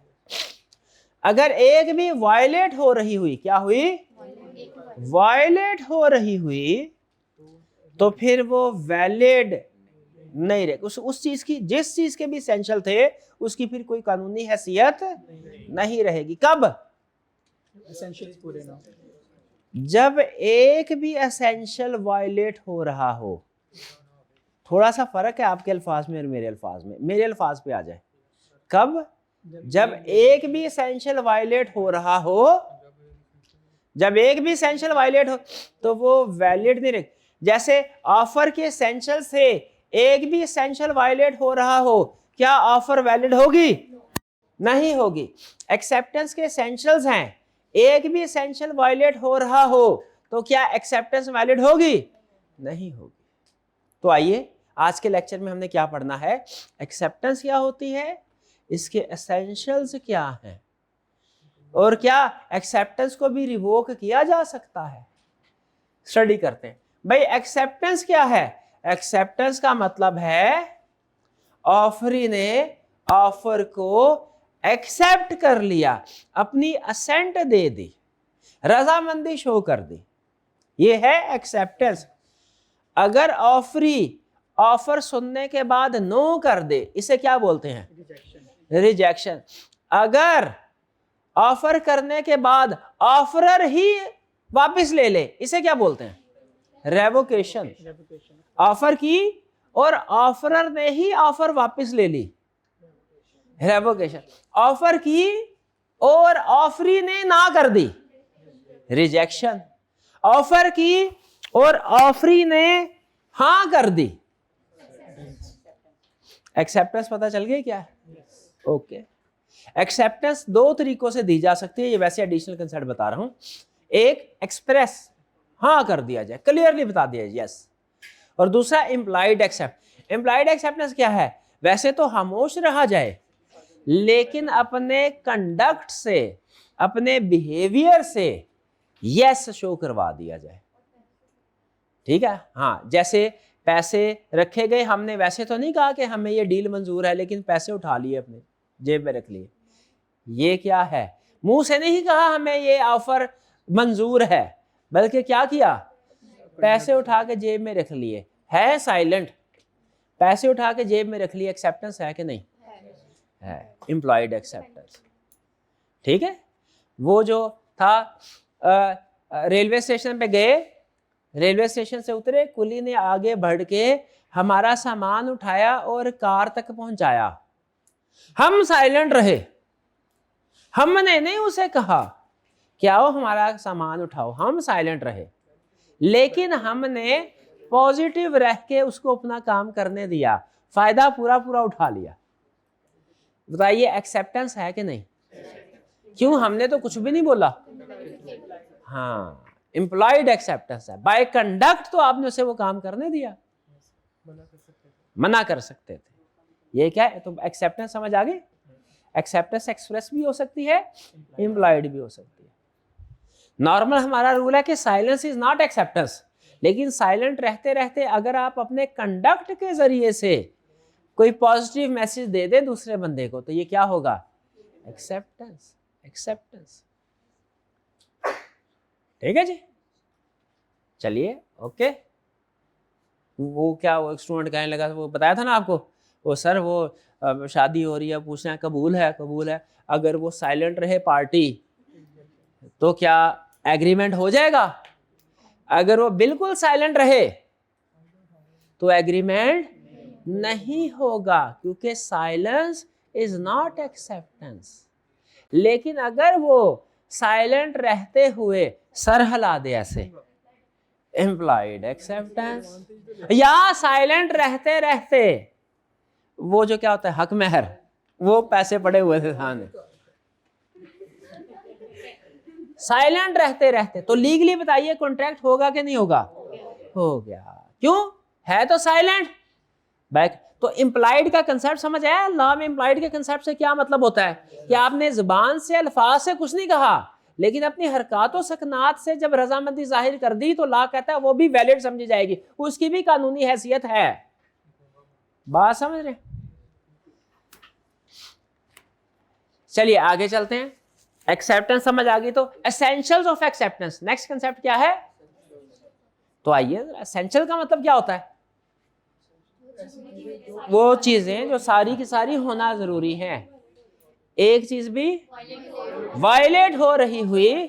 अगर एक भी वायलेट हो रही हुई, क्या हुई, वायलेट हो रही हुई, तो फिर वो वैलिड नहीं रहे। उस चीज की, जिस चीज के भी एसेंशियल थे उसकी फिर कोई कानूनी हैसियत नहीं रहेगी। कब? एसेंशियल्स पूरे ना, जब एक भी एसेंशियल वायलेट हो रहा हो। थोड़ा सा फर्क है आपके अल्फाज में और मेरे अल्फाज में। मेरे अल्फाज पे आ जाए। कब? जब एक भी एसेंशियल वायलेट हो रहा हो, जब एक भी एसेंशियल वायलेट हो तो वो वैलिड नहीं रहे। जैसे ऑफर के एसेंशियल से एक भी एसेंशियल वायलेट हो रहा हो, क्या ऑफर वैलिड होगी? नहीं होगी। एक्सेप्टेंस के एसेंशियल्स हैं, एक भी एसेंशियल वायलेट हो रहा हो तो क्या एक्सेप्टेंस वैलिड होगी? नहीं होगी। तो आइए आज के लेक्चर में हमने क्या पढ़ना है, एक्सेप्टेंस क्या होती है, इसके एसेंशियल्स क्या हैं, और क्या एक्सेप्टेंस को भी रिवोक किया जा सकता है। स्टडी करते हैं। भाई एक्सेप्टेंस क्या है? एक्सेप्टेंस का मतलब है ऑफरी ने ऑफर को एक्सेप्ट कर लिया, अपनी असेंट दे दी, रजामंदी शो कर दी, ये है एक्सेप्टेंस। अगर ऑफरी ऑफर सुनने के बाद नो कर दे, इसे क्या बोलते हैं? रिजेक्शन। अगर ऑफर करने के बाद ऑफरर ही वापस ले ले, इसे क्या बोलते हैं? रेवोकेशन। ऑफर की और ऑफरर ने ही ऑफर वापस ले ली, रेवोकेशन। ऑफर की और ऑफरी ने ना कर दी, रिजेक्शन। ऑफर की और ऑफरी ने हाँ कर दी, एक्सेप्टेंस। पता चल गया क्या है? ओके। एक्सेप्टेंस दो तरीकों से दी जा सकती है, ये वैसे एडिशनल कंसेप्ट बता रहा हूं। एक एक्सप्रेस, हाँ कर दिया जाए, क्लियरली बता दिया जाए यस, और दूसरा इम्प्लाइड एक्सेप्ट। इम्प्लाइड एक्सेप्टेंस क्या है? वैसे तो खामोश रहा जाए लेकिन अपने कंडक्ट से, अपने बिहेवियर से यस शो करवा दिया जाए। ठीक है? हाँ, जैसे पैसे रखे गए, हमने वैसे तो नहीं कहा कि हमें ये डील मंजूर है, लेकिन पैसे उठा लिए, अपने जेब में रख लिए। ये क्या है? मुंह से नहीं कहा हमें ये ऑफर मंजूर है, बल्कि क्या किया? पैसे उठा के जेब में रख लिए। है साइलेंट, पैसे उठा के जेब में रख लिए। एक्सेप्टेंस है कि नहीं? है, इम्प्लॉयड एक्सेप्टेंस। ठीक है? वो जो था, रेलवे स्टेशन पे गए, रेलवे स्टेशन से उतरे, कुली ने आगे बढ़ के हमारा सामान उठाया और कार तक पहुंचाया। हम साइलेंट रहे, हमने नहीं उसे कहा कि आओ हमारा सामान उठाओ, हम साइलेंट रहे, लेकिन हमने पॉजिटिव रह के उसको अपना काम करने दिया, फायदा पूरा पूरा उठा लिया। बताइए एक्सेप्टेंस है कि नहीं? क्यों? हमने तो कुछ भी नहीं बोला। हाँ, इम्प्लॉयड एक्सेप्टेंस है। बाय कंडक्ट तो आपने उसे वो काम करने दिया, मना कर सकते थे। ये क्या है? तो एक्सेप्टेंस समझ आ गई? एक्सेप्टेंस एक्सप्रेस भी हो सकती है, इम्प्लॉयड भी हो सकती है। नॉर्मल हमारा रूल है कि साइलेंस इज नॉट एक्सेप्टेंस, लेकिन साइलेंट रहते रहते अगर आप अपने कंडक्ट के जरिए से कोई पॉजिटिव मैसेज दे दे दूसरे बंदे को, तो ये क्या होगा? एक्सेप्टेंस। एक्सेप्टेंस। ठीक है जी? चलिए, ओके। वो क्या, वो स्टूडेंट कहने लगा, वो बताया था ना आपको, वो सर वो शादी हो रही है, पूछना कबूल है? कबूल है। अगर वो साइलेंट रहे पार्टी तो क्या एग्रीमेंट हो जाएगा? अगर वो बिल्कुल साइलेंट रहे तो एग्रीमेंट नहीं होगा, क्योंकि साइलेंस इज नॉट एक्सेप्टेंस। लेकिन अगर वो साइलेंट रहते हुए सर हिला दे ऐसे, इम्प्लॉयड एक्सेप्टेंस। या साइलेंट रहते रहते वो जो क्या होता है, हक महर, वो पैसे पड़े हुए थे थाने, साइलेंट रहते रहते, तो लीगली बताइए कॉन्ट्रैक्ट होगा कि नहीं होगा? हो गया। क्यों? है तो साइलेंट। बैक तो इम्प्लाइड का कंसेप्ट समझ आया? लॉ में इम्प्लाइड के कंसेप्ट से क्या मतलब होता है कि आपने जुबान से, अल्फाज से कुछ नहीं कहा, लेकिन अपनी हरकत व सकनात से जब रजामंदी जाहिर कर दी तो ला कहता है वो भी वैलिड समझी जाएगी, उसकी भी कानूनी हैसियत है। बात समझ रहे? चलिए आगे चलते हैं। एक्सेप्टेंस समझ आ गई तो essentials of acceptance, next concept क्या है? तो आइए, एसेंशियल का मतलब क्या होता है? वो चीजें जो सारी की सारी होना जरूरी है। एक चीज भी वायलेट हो रही हुई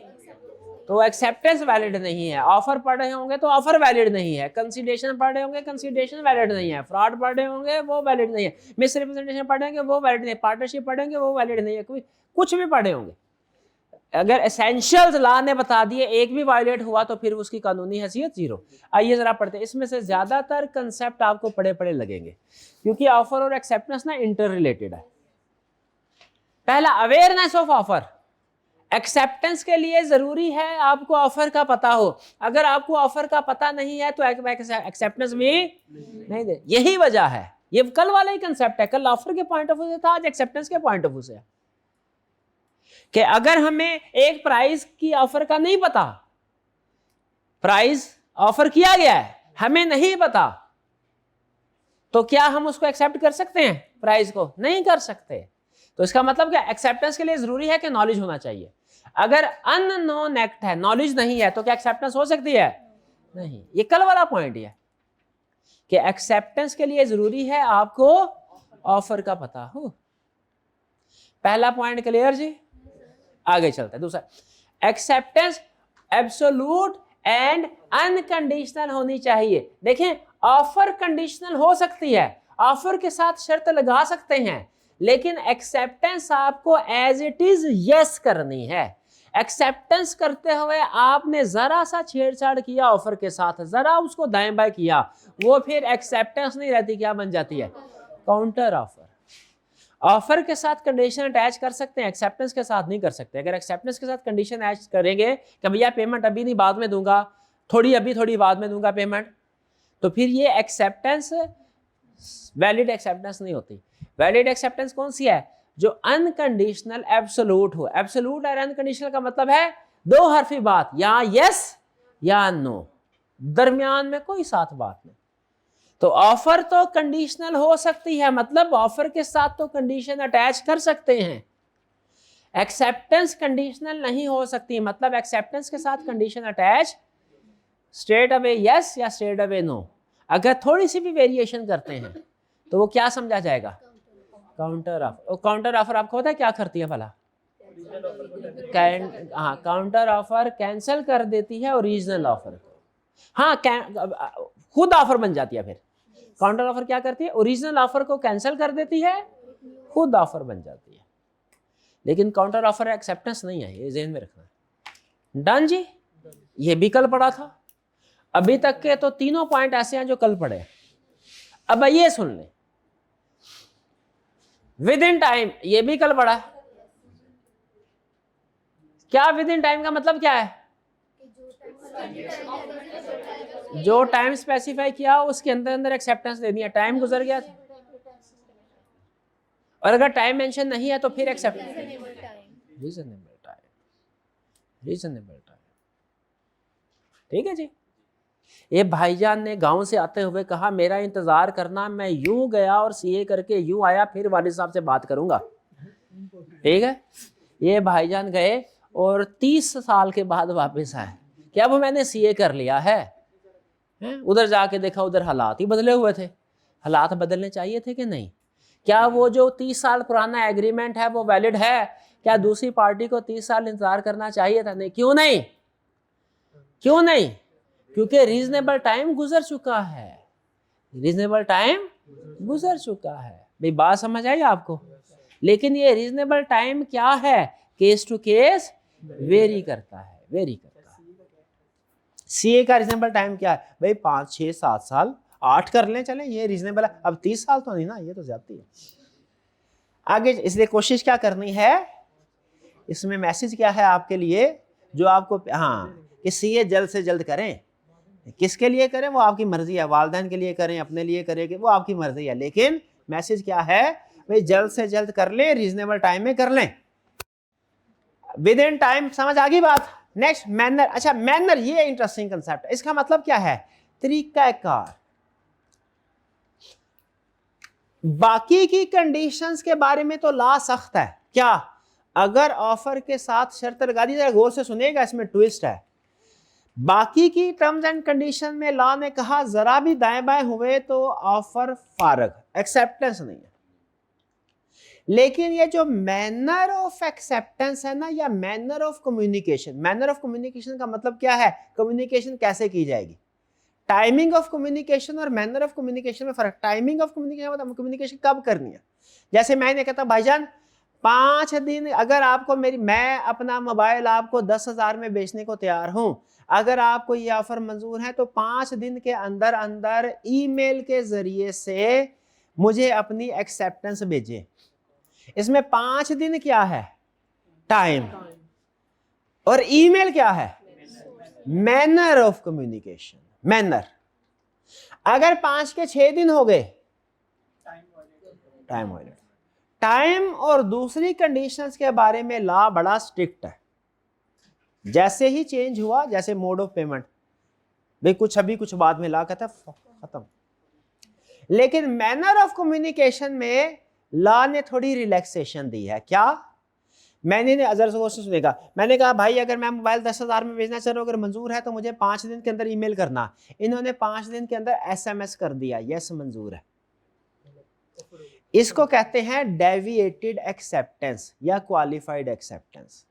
तो एक्सेप्टेंस वैलिड नहीं है। ऑफर पढ़ रहे होंगे तो ऑफर वैलिड नहीं है, कंसीडरेशन पढ़ रहे होंगे कंसीडरेशन वैलिड नहीं है, फ्रॉड पढ़ रहे होंगे वो वैलिड नहीं है, मिस रिप्रेजेंटेशन पढ़ेंगे वो वैलिड नहीं है, पार्टनरशिप पढ़ेंगे वो वैलिड नहीं है, कुछ भी पढ़े होंगे। अगर एसेंशियल्स लॉ ने बता दिए एक भी वायलेट हुआ तो फिर उसकी कानूनी हैसियत जीरो। आइए जरा पढ़ते हैं। इसमें से ज्यादातर कंसेप्ट आपको पढ़े पढ़े लगेंगे क्योंकि ऑफर और एक्सेप्टेंस ना इंटर रिलेटेड है। पहला, अवेयरनेस ऑफ ऑफर। एक्सेप्टेंस के लिए जरूरी है आपको ऑफर का पता हो। अगर आपको ऑफर का पता नहीं है तो एक्सेप्टेंस भी नहीं दे। यही वजह है, ये कल वाला ही कंसेप्ट है, कल ऑफर के पॉइंट ऑफ व्यू से था, आज एक्सेप्टेंस के पॉइंट ऑफ व्यू से है कि अगर हमें एक प्राइस की ऑफर का नहीं पता, प्राइस ऑफर किया गया है हमें नहीं पता, तो क्या हम उसको एक्सेप्ट कर सकते हैं? प्राइस को नहीं कर सकते। तो इसका मतलब क्या, एक्सेप्टेंस के लिए जरूरी है कि नॉलेज होना चाहिए। अगर अननोन एक्ट है, नॉलेज नहीं है, तो क्या एक्सेप्टेंस हो सकती है? नहीं। ये कल वाला पॉइंट है कि एक्सेप्टेंस के लिए जरूरी है आपको ऑफर का पता हो। पहला पॉइंट क्लियर जी? आगे चलते हैं। दूसरा, एक्सेप्टेंस एब्सोल्यूट एंड अनकंडीशनल होनी चाहिए। देखें, ऑफर कंडीशनल हो सकती है, ऑफर के साथ शर्त लगा सकते हैं, लेकिन एक्सेप्टेंस आपको एज इट इज यस करनी है। एक्सेप्टेंस करते हुए आपने जरा सा छेड़छाड़ किया ऑफर के साथ, जरा उसको दाएं बाएं किया, वो फिर एक्सेप्टेंस नहीं रहती, क्या बन जाती है? Counter offer. ऑफर के साथ कंडीशन अटैच कर सकते हैं, एक्सेप्टेंस के साथ नहीं कर सकते। अगर एक्सेप्टेंस के साथ कंडीशन अटैच करेंगे कि भैया पेमेंट अभी नहीं बाद में दूंगा, थोड़ी अभी थोड़ी बाद में दूंगा पेमेंट, तो फिर ये एक्सेप्टेंस वैलिड एक्सेप्टेंस नहीं होती। वैलिड एक्सेप्टेंस कौन सी है? जो अनकंडीशनल एब्सोल्यूट हो। एब्सोल्यूट और अनकंडीशनल का मतलब है दो हरफी बात, या यस या नो, दरमियान में कोई साथ बात नहीं। तो ऑफर तो कंडीशनल हो सकती है, मतलब ऑफर के साथ तो कंडीशन अटैच कर सकते हैं। एक्सेप्टेंस कंडीशनल नहीं हो सकती, मतलब एक्सेप्टेंस के साथ condition attach straight away yes या स्ट्रेट अवे नो। अगर थोड़ी सी भी वेरिएशन करते हैं तो वो क्या समझा जाएगा? Counter offer. काउंटर ऑफर आपको पता है क्या करती है भला? हाँ, काउंटर ऑफर कैंसिल कर देती है ओरिजिनल ऑफर को। हाँ, खुद ऑफर बन जाती है। फिर काउंटर ऑफर क्या करती है? ओरिजिनल ऑफर को कैंसिल कर देती है, खुद ऑफर बन जाती है। लेकिन काउंटर ऑफर एक्सेप्टेंस नहीं है, ये ज़हन में रखना है। डन जी? ये भी कल पढ़ा था। अभी तक के तो तीनों पॉइंट ऐसे हैं जो कल पढ़े। अब ये सुन ले, विद इन टाइम, ये भी कल पढ़ा। क्या विद इन टाइम का मतलब क्या है? जो टाइम स्पेसिफाई किया उसके अंदर अंदर एक्सेप्टेंस देनी है। टाइम गुजर गया था, और अगर टाइम मेंशन नहीं है तो फिर acceptance. Reasonable time, reasonable time. ठीक है जी। ये भाईजान ने गांव से आते हुए कहा मेरा इंतजार करना, मैं यूं गया और सीए करके यूं आया, फिर वालिद साहब से बात करूंगा। ठीक है। ये भाईजान गए और 30 साल के बाद वापस आए, क्या वो मैंने सीए कर लिया है? उधर जाके देखा, उधर हालात ही बदले हुए थे। हालात बदलने चाहिए थे कि नहीं? क्या वो जो 30 साल पुराना एग्रीमेंट है वो वैलिड है? क्या दूसरी पार्टी को 30 साल इंतजार करना चाहिए था? नहीं। क्यों नहीं? क्यों नहीं? क्योंकि रीजनेबल टाइम गुजर चुका है। रीजनेबल टाइम गुजर चुका है। भाई बात समझ आई आपको? लेकिन ये रीजनेबल टाइम क्या है? केस टू केस वेरी करता है, वेरी करता है। सीए का रीजनेबल टाइम क्या है? भाई 5, 6, 7 साल, 8 कर लें, चलें, ये रीजनेबल है। अब 30 साल तो नहीं ना, ये तो ज्यादा है। आगे इसलिए कोशिश क्या करनी है, इसमें मैसेज क्या है आपके लिए, जो आपको, हाँ, कि सीए जल्द से जल्द करें। किसके लिए करें वो आपकी मर्जी है, वालिदैन के लिए करें, अपने लिए करें, वो आपकी मर्जी है। लेकिन मैसेज क्या है, भाई जल्द से जल्द कर लें, रीजनेबल टाइम में कर लें। विद इन टाइम, समझ आ गई बात। Next manner. अच्छा मैनर, ये इंटरेस्टिंग कंसेप्ट है। इसका मतलब क्या है? तरीकाकार। बाकी की कंडीशंस के बारे में तो लॉ सख्त है। क्या? अगर ऑफर के साथ शर्त लगा दी, जरा गौर से सुनिएगा, इसमें ट्विस्ट है। बाकी की टर्म्स एंड कंडीशन में लॉ ने कहा जरा भी दाएं बाएं हुए तो ऑफर फारग, एक्सेप्टेंस नहीं है। लेकिन ये जो मैनर ऑफ एक्सेप्टेंस है ना, या manner of communication, manner of communication का मतलब क्या है? कम्युनिकेशन कैसे की जाएगी। टाइमिंग ऑफ कम्युनिकेशन और मैनर ऑफ कम्युनिकेशन में फर्क। टाइमिंग ऑफ कम्युनिकेशन मतलब कम्युनिकेशन कब करनी है। जैसे मैंने कहता भाईजान 5 दिन, अगर आपको मैं अपना मोबाइल आपको 10,000 में बेचने को तैयार हूं, अगर आपको ये ऑफर मंजूर है तो 5 दिन के अंदर अंदर ईमेल के जरिए से मुझे अपनी एक्सेप्टेंस भेजें। इसमें 5 दिन क्या है? टाइम। और ईमेल क्या है? Manner of communication. मैनर। अगर 5 के 6 दिन हो गए, टाइम वायलेट। टाइम और दूसरी कंडीशंस के बारे में लॉ बड़ा स्ट्रिक्ट है। जैसे ही चेंज हुआ, जैसे मोड ऑफ पेमेंट, भाई कुछ अभी कुछ बाद में लॉ कहता है खत्म। लेकिन मैनर ऑफ कम्युनिकेशन में लॉ ने थोड़ी रिलैक्सेशन दी है। क्या? मैंने अजर से सुनेगा, मैंने कहा भाई अगर मैं मोबाइल 10,000 में बेचना चाह रहा हूँ, अगर मंजूर है तो मुझे 5 दिन के अंदर ईमेल करना। इन्होंने 5 दिन के अंदर SMS कर दिया, यस मंजूर है। इसको कहते हैं डेविएटेड एक्सेप्टेंस या क्वालिफाइड एक्सेप्टेंस,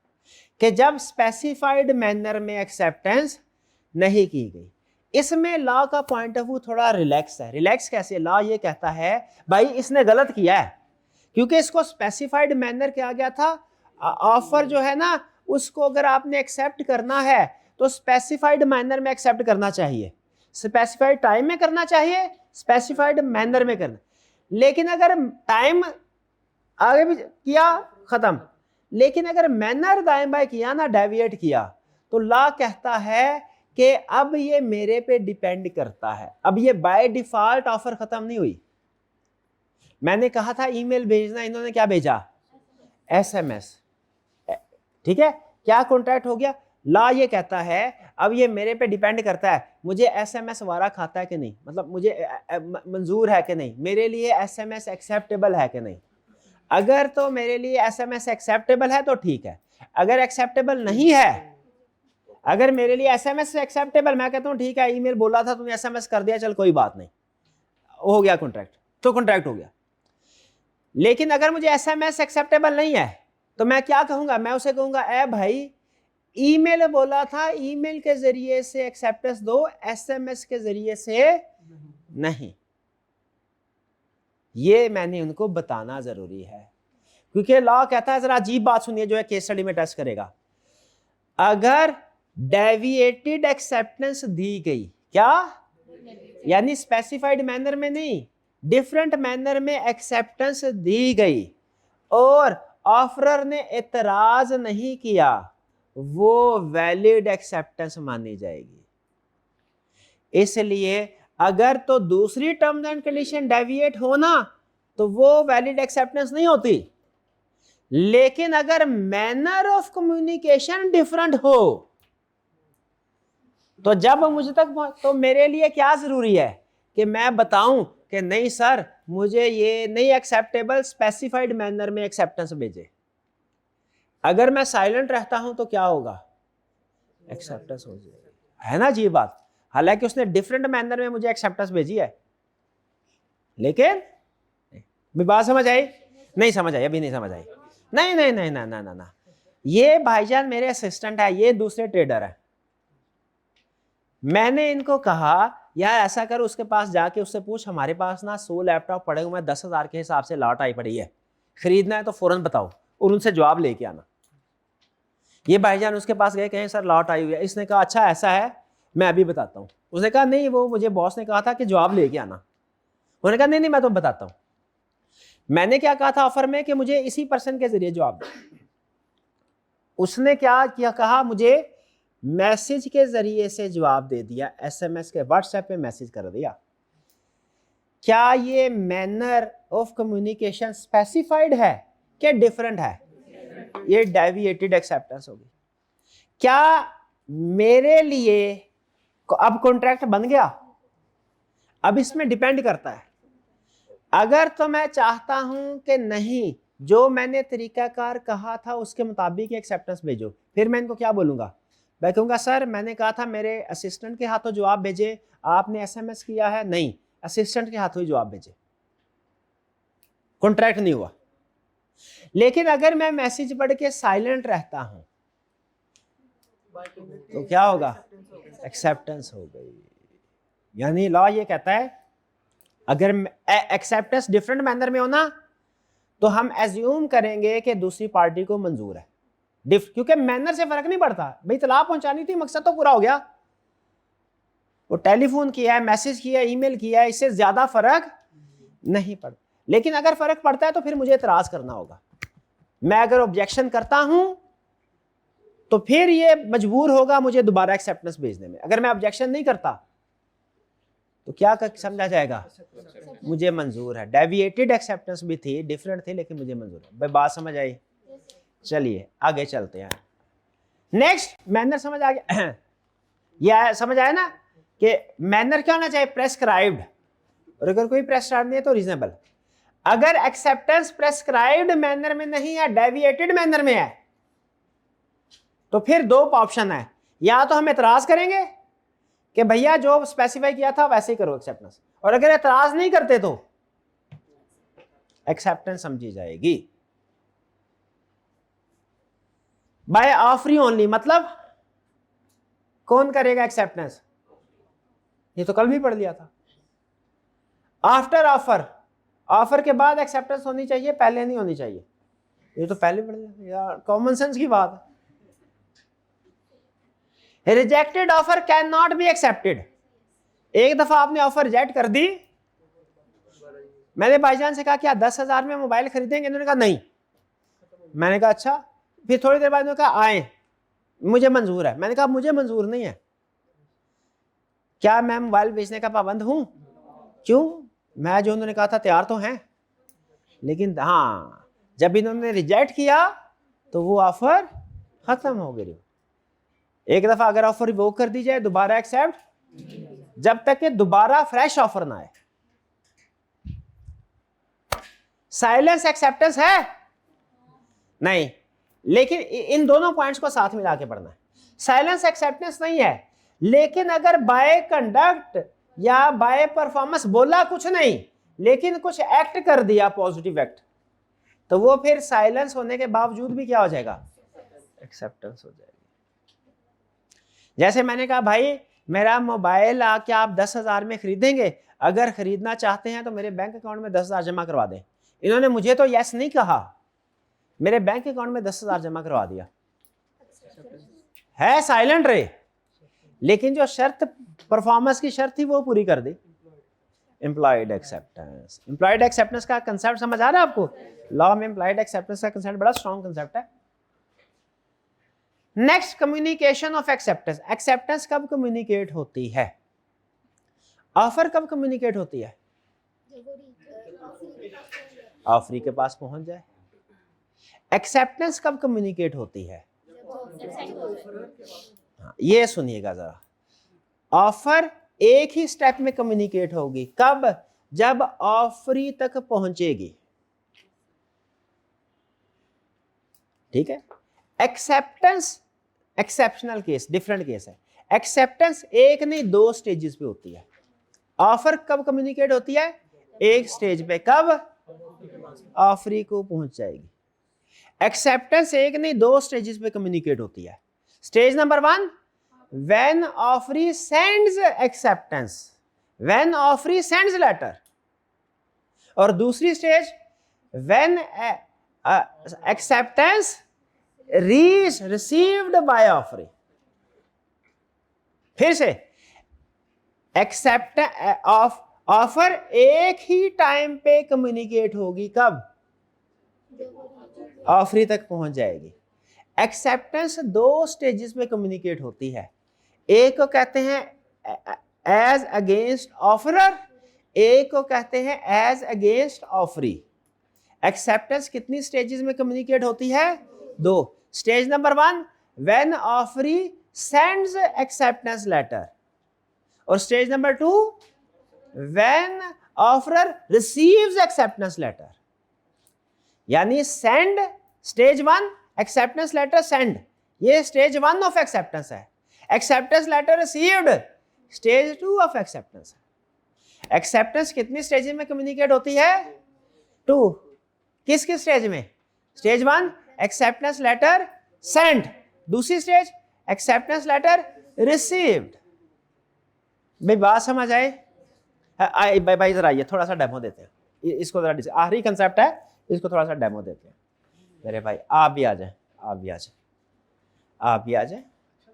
कि जब स्पेसिफाइड मैनर में एक्सेप्टेंस नहीं की गई। इसमें लॉ का पॉइंट ऑफ व्यू थोड़ा रिलैक्स है। रिलैक्स कैसे? लॉ ये कहता है भाई इसने गलत किया है, क्योंकि इसको स्पेसिफाइड मैनर किया गया था। ऑफर जो है ना, उसको अगर आपने एक्सेप्ट करना है तो स्पेसिफाइड मैनर में एक्सेप्ट करना चाहिए, स्पेसिफाइड टाइम में करना चाहिए, स्पेसिफाइड मैनर में करना। लेकिन अगर टाइम आगे भी किया खत्म, लेकिन अगर मैनर दाएं बाएं किया ना, डेविएट किया, तो लॉ कहता है कि अब ये मेरे पे डिपेंड करता है। अब ये बाय डिफॉल्ट ऑफर खत्म नहीं हुई। मैंने कहा था ईमेल भेजना, इन्होंने क्या भेजा? SMS। ठीक है, क्या कॉन्ट्रैक्ट हो गया? लॉ ये कहता है अब ये मेरे पे डिपेंड करता है, मुझे SMS वारा खाता है कि नहीं, मतलब मुझे मंजूर है कि नहीं, मेरे लिए SMS एक्सेप्टेबल है कि नहीं। अगर तो मेरे लिए SMS एक्सेप्टेबल है तो ठीक है, अगर एक्सेप्टेबल नहीं है, अगर मेरे लिए SMS एक्सेप्टेबल, मैं कहता हूँ ठीक है ईमेल बोला था तुमने SMS कर दिया, चल कोई बात नहीं, हो गया कॉन्ट्रैक्ट, तो कॉन्ट्रैक्ट हो गया। लेकिन अगर मुझे SMS एक्सेप्टेबल नहीं है तो मैं क्या कहूंगा? मैं उसे कहूंगा ए भाई ईमेल बोला था, ईमेल के जरिए से एक्सेप्टेंस दो, SMS के जरिए से नहीं। ये मैंने उनको बताना जरूरी है, क्योंकि लॉ कहता है, जरा अजीब बात सुनिए जो है केस स्टडी में टेस्ट करेगा। अगर डेविएटेड एक्सेप्टेंस दी गई, क्या यानी स्पेसिफाइड मैनर में नहीं, डिफरेंट मैनर में एक्सेप्टेंस दी गई और ऑफरर ने एतराज नहीं किया, वो वैलिड एक्सेप्टेंस मानी जाएगी। इसलिए अगर तो दूसरी टर्म्स एंड कंडीशन डेविएट हो ना, तो वो वैलिड एक्सेप्टेंस नहीं होती। लेकिन अगर मैनर ऑफ कम्युनिकेशन डिफरेंट हो, तो जब मुझ तक, तो मेरे लिए क्या जरूरी है कि मैं बताऊं कि नहीं सर मुझे ये नहीं एक्सेप्टेबल, स्पेसिफाइड मैनर में एक्सेप्टेंस भेजे। अगर मैं साइलेंट रहता हूं तो क्या होगा? एक्सेप्टेंस हो जाएगी, है ना जी बात। हालांकि उसने डिफरेंट मैनर में मुझे एक्सेप्टेंस भेजी है, लेकिन बात समझ आई? नहीं समझ आई, अभी नहीं समझ आई। नहीं नहीं नहीं ना ना ना ना, ये भाईजान मेरे असिस्टेंट है, ये दूसरे ट्रेडर है। मैंने इनको कहा यार ऐसा कर, उसके पास जाके उससे पूछ, हमारे पास ना 100 लैपटॉप पड़े हुए हैं, 10,000 के हिसाब से लॉट आई पड़ी है, खरीदना है तो फौरन बताओ, और उनसे जवाब लेके आना। ये भाईजान उसके पास गए, कहें सर लॉट आई हुई है। इसने कहा अच्छा ऐसा है, मैं अभी बताता हूँ। उसने कहा नहीं, वो मुझे बॉस ने कहा था कि जवाब लेके आना। उन्होंने कहा नहीं नहीं मैं तो बताता हूँ। मैंने क्या कहा था ऑफर में कि मुझे इसी पर्सन के जरिए जवाब दो। उसने क्या किया, कहा मुझे मैसेज के जरिए से जवाब दे दिया, SMS के, व्हाट्सएप पे मैसेज कर दिया। क्या ये मैनर ऑफ कम्युनिकेशन स्पेसिफाइड है क्या डिफरेंट है? ये डेविएटेड एक्सेप्टेंस होगी। क्या मेरे लिए अब कॉन्ट्रैक्ट बन गया? अब इसमें डिपेंड करता है। अगर तो मैं चाहता हूं कि नहीं, जो मैंने तरीकाकार कहा था उसके मुताबिक एक्सेप्टेंस भेजो, फिर मैं इनको क्या बोलूंगा? मैं कहूंगा सर मैंने कहा था मेरे असिस्टेंट के हाथों जवाब भेजे, आपने एसएमएस किया है, नहीं असिस्टेंट के हाथों ही जवाब भेजे, कॉन्ट्रैक्ट नहीं हुआ। लेकिन अगर मैं मैसेज पढ़ के साइलेंट रहता हूं तो क्या होगा? एक्सेप्टेंस हो गई। यानी लॉ ये कहता है अगर एक्सेप्टेंस डिफरेंट मैनर में हो ना तो हम एज्यूम करेंगे कि दूसरी पार्टी को मंजूर है। क्योंकि मैनर से फर्क नहीं पड़ता भाई, तलाक पहुंचानी थी, मकसद तो पूरा हो गया। वो टेलीफोन किया है, मैसेज किया है, ईमेल किया है, इससे ज्यादा फर्क नहीं पड़ता। लेकिन अगर फर्क पड़ता है तो फिर मुझे एतराज करना होगा। मैं अगर ऑब्जेक्शन करता हूं तो फिर ये मजबूर होगा मुझे दोबारा एक्सेप्टेंस भेजने में। अगर मैं ऑब्जेक्शन नहीं करता तो क्या समझा जाएगा? मुझे मंजूर है। डेविएटेड एक्सेप्टेंस भी थी, डिफरेंट थी, लेकिन मुझे मंजूर है। भाई बात समझ आई? चलिए आगे चलते हैं। नेक्स्ट मैनर समझ आ गया? यह समझ आया ना कि मैनर क्या होना चाहिए? प्रेस्क्राइब्ड। और अगर कोई प्रेस्क्राइब्ड नहीं है तो रीजनेबल। अगर एक्सेप्टेंस प्रेस्क्राइब्ड मैनर में नहीं है, डेविएटेड मैनर में है, तो फिर दो ऑप्शन है। या तो हम एतराज करेंगे कि भैया जो स्पेसिफाई किया था वैसे ही करो एक्सेप्टेंस, और अगर एतराज नहीं करते तो एक्सेप्टेंस समझी जाएगी। बाय ऑफरी ओनली मतलब कौन करेगा एक्सेप्टेंस? ये तो कल भी पढ़ लिया था। आफ्टर ऑफर, ऑफर के बाद एक्सेप्टेंस होनी चाहिए, पहले नहीं होनी चाहिए। ये तो पहले पढ़ लिया यार, कॉमन सेंस की बात है। Rejected offer can not be accepted. एक दफा आपने ऑफर रिजेक्ट कर दी, मैंने भाईजान से कहा क्या 10,000 में मोबाइल खरीदेंगे? इन्होंने कहा नहीं। मैंने कहा अच्छा। फिर थोड़ी देर बाद इन्होंने कहा आए, मुझे मंजूर है। मैंने कहा मुझे मंजूर नहीं है। क्या मैं मोबाइल बेचने का पाबंद हूं? क्यों? मैं जो उन्होंने कहा था तैयार तो हैं, लेकिन हाँ जब इन्होंने रिजेक्ट किया तो वो ऑफर खत्म हो गई। एक दफा अगर ऑफर रिवोक कर दी जाए दोबारा एक्सेप्ट, जब तक कि दोबारा फ्रेश ऑफर ना आए। साइलेंस एक्सेप्टेंस है नहीं, लेकिन इन दोनों पॉइंट्स को साथ मिला के पढ़ना है। साइलेंस एक्सेप्टेंस नहीं है, लेकिन अगर बाय कंडक्ट या बाय परफॉर्मेंस बोला कुछ नहीं लेकिन कुछ एक्ट कर दिया, पॉजिटिव एक्ट, तो वो फिर साइलेंस होने के बावजूद भी क्या हो जाएगा? एक्सेप्टेंस हो जाएगा। जैसे मैंने कहा भाई मेरा मोबाइल आके आप 10,000 में खरीदेंगे, अगर खरीदना चाहते हैं तो मेरे बैंक अकाउंट में 10,000 जमा करवा दें। इन्होंने मुझे तो यस नहीं कहा, मेरे बैंक अकाउंट में 10,000 जमा करवा दिया, है साइलेंट रहे, लेकिन जो शर्त परफॉर्मेंस की शर्त थी वो पूरी कर दी। Implied acceptance. एम्प्लॉयड एक्सेप्टेंस का कंसेप्ट समझ आ रहा है आपको? लॉ में एम्प्लॉयड एक्सेप्टेंस का कंसेप्ट बड़ा स्ट्रॉन्ग कंसेप्ट है। Next, communication of acceptance. Acceptance कब कम्युनिकेट होती है? ऑफर कब कम्युनिकेट होती है? ऑफरी के पास पहुंच जाए। एक्सेप्टेंस कब कम्युनिकेट होती है? हाँ, ये सुनिएगा जरा। ऑफर एक ही स्टेप में कम्युनिकेट होगी। कब? जब ऑफरी तक पहुंचेगी। ठीक है। Acceptance exceptional case, different case है। एक्सेप्टेंस एक नहीं दो स्टेजेस पे होती है। ऑफर कब कम्युनिकेट होती है? एक स्टेज पे। कब? ऑफरी को पहुंच जाएगी। एक्सेप्टेंस एक नहीं दो स्टेजेस पे कम्युनिकेट होती है। Stage number 1, when offeree sends acceptance, when offeree sends letter. और दूसरी stage, when acceptance received by offeree. फिर से, एक्सेप्ट ऑफर एक ही टाइम पे कम्युनिकेट होगी। कब? ऑफरी तक पहुंच जाएगी। एक्सेप्टेंस दो स्टेजेस में कम्युनिकेट होती है। एक को कहते हैं एज अगेंस्ट ऑफरर, एक को कहते हैं एज अगेंस्ट ऑफरी। एक्सेप्टेंस कितनी स्टेजेस में कम्युनिकेट होती है? दो। Stage number 1 when offeree sends acceptance letter, और stage number 2 when offeror receives acceptance letter. यानी send stage 1, acceptance letter send, ये स्टेज 1 ऑफ एक्सेप्टेंस है। Acceptance letter received stage 2 of acceptance है। एक्सेप्टेंस कितनी स्टेज में कम्युनिकेट होती है? 2। किस किस स्टेज में? स्टेज 1 एक्सेप्टेंस लेटर सेंड, दूसरी स्टेज एक्सेप्टेंस लेटर रिसीव्ड। भाई बात समझ आए? भाई इधर आइए, थोड़ा सा डेमो देते हैं इसको, जरा आखिरी कंसेप्ट है, इसको थोड़ा सा डेमो देते हैं। मेरे भाई आप भी आ जाए, आप भी आ जाए, आप भी आ जाए।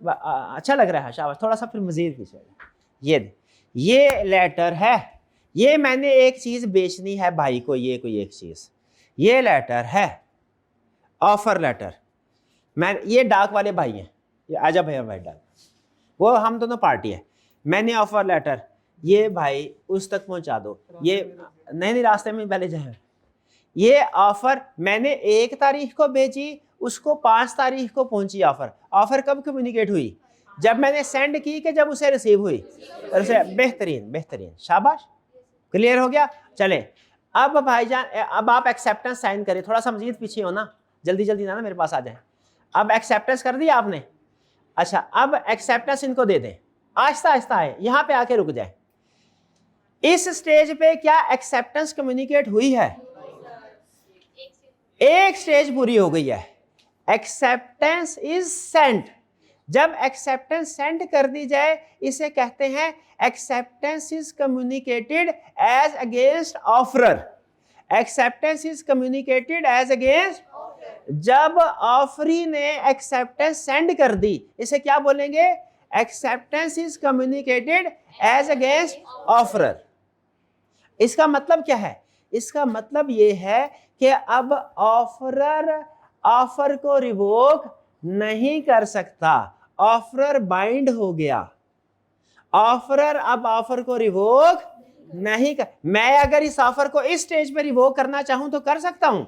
अच्छा लग रहा है, शाबाश। थोड़ा सा फिर मजीद पीछे। ये लेटर है, ये मैंने एक चीज बेचनी है भाई को, ये कोई एक चीज, ये लेटर है ऑफर लेटर। मैं, ये डाक वाले भाई हैं, ये आजा भैया भाई डाक, वो हम दोनों पार्टी है। मैंने ऑफर लेटर, ये भाई उस तक पहुंचा दो, ये नहीं रास्ते में पहले जाए। ये ऑफर मैंने 1 तारीख को भेजी, उसको 5 तारीख को पहुंची ऑफर। ऑफर कब कम्युनिकेट हुई? जब मैंने सेंड की कि जब उसे रिसीव हुई। बेहतरीन बेहतरीन, शाबाश, क्लियर हो गया। चले अब भाईजान, अब आप एक्सेप्टेंस साइन करें। थोड़ा सा मजीद पीछे हो ना, जल्दी जल्दी ना मेरे पास आ जाए। अब एक्सेप्टेंस कर दिया आपने। अच्छा, अब एक्सेप्टेंस इनको दे दें, आहिस्ता आहिस्ता है, यहाँ पे आके रुक जाए। इस स्टेज पे क्या एक्सेप्टेंस कम्युनिकेट हुई है? एक स्टेज पूरी हो गई है। Acceptance is sent. जब एक्सेप्टेंस सेंड कर दी जाए, इसे कहते हैं acceptance is communicated as against offeror. Acceptance is communicated as against, जब ऑफरी ने एक्सेप्टेंस सेंड कर दी, इसे क्या बोलेंगे? Acceptance is communicated as against offeror. इसका मतलब क्या है? इसका मतलब ये है कि अब ऑफरर ऑफर को रिवोक नहीं कर सकता, ऑफरर बाइंड हो गया। ऑफरर अब ऑफर को रिवोक नहीं कर, मैं अगर इस ऑफर को इस स्टेज पे रिवोक करना चाहूं तो कर सकता हूं।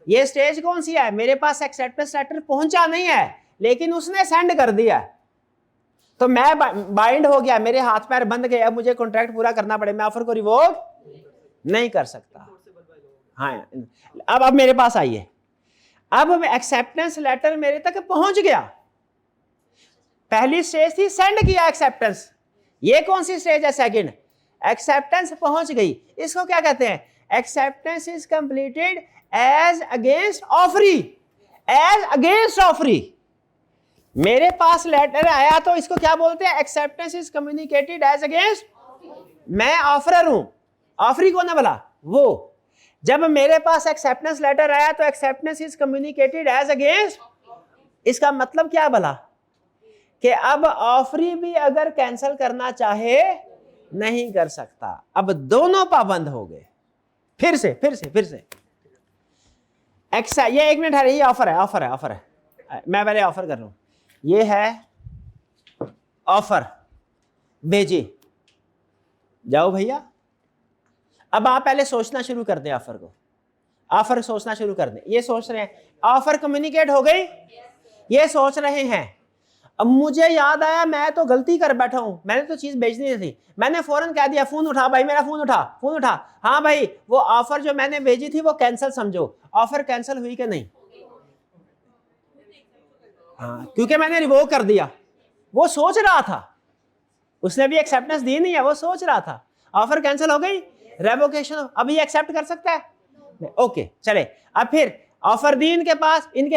ये स्टेज कौन सी है? मेरे पास एक्सेप्टेंस लेटर पहुंचा नहीं है, लेकिन उसने सेंड कर दिया, तो मैं बाइंड हो गया, मेरे हाथ पैर बंद गए, अब मुझे कॉन्ट्रैक्ट पूरा करना पड़े, मैं ऑफर को रिवोक नहीं कर सकता। हाँ, अब मेरे पास आइए, अब एक्सेप्टेंस लेटर मेरे तक पहुंच गया। पहली स्टेज थी सेंड किया एक्सेप्टेंस, ये कौन सी स्टेज है? सेकंड। एक्सेप्टेंस पहुंच गई, इसको क्या कहते हैं? Acceptance is completed as against offeree. As against offeree, मेरे पास लेटर आया तो इसको क्या बोलते हैं? Acceptance is communicated as against, मैं ऑफरर हूं, ऑफरी कौन है भला? वो। जब मेरे पास एक्सेप्टेंस लेटर आया तो acceptance is communicated as against, इसका मतलब क्या भला? कि अब ऑफरी भी अगर कैंसिल करना चाहे नहीं कर सकता। अब दोनों पाबंद हो गए। फिर से ये 1 मिनट है, ये ऑफर है, मैं पहले ऑफर कर लूं। ये है ऑफर, भेजिए, जाओ भैया। अब आप पहले सोचना शुरू कर दें, ऑफर को, ऑफर सोचना शुरू कर दें। ये सोच रहे हैं ऑफर कम्युनिकेट हो गई, ये सोच रहे हैं। अब मुझे याद आया मैं तो गलती कर बैठा हूं, मैंने तो चीज बेचनी थी, मैंने फौरन कह दिया फोन उठा भाई, मेरा फोन उठा। हाँ भाई, वो ऑफर जो मैंने भेजी थी वो कैंसिल समझो। ऑफर कैंसिल हुई कि नहीं? हाँ, क्योंकि मैंने रिवोक कर दिया। वो सोच रहा था, उसने भी एक्सेप्टेंस दी नहीं है, वो सोच रहा था। ऑफर कैंसिल हो गई, रेवोकेशन। अब ये एक्सेप्ट कर सकता है? ओके, चले। अब फिर ऑफर दी इनके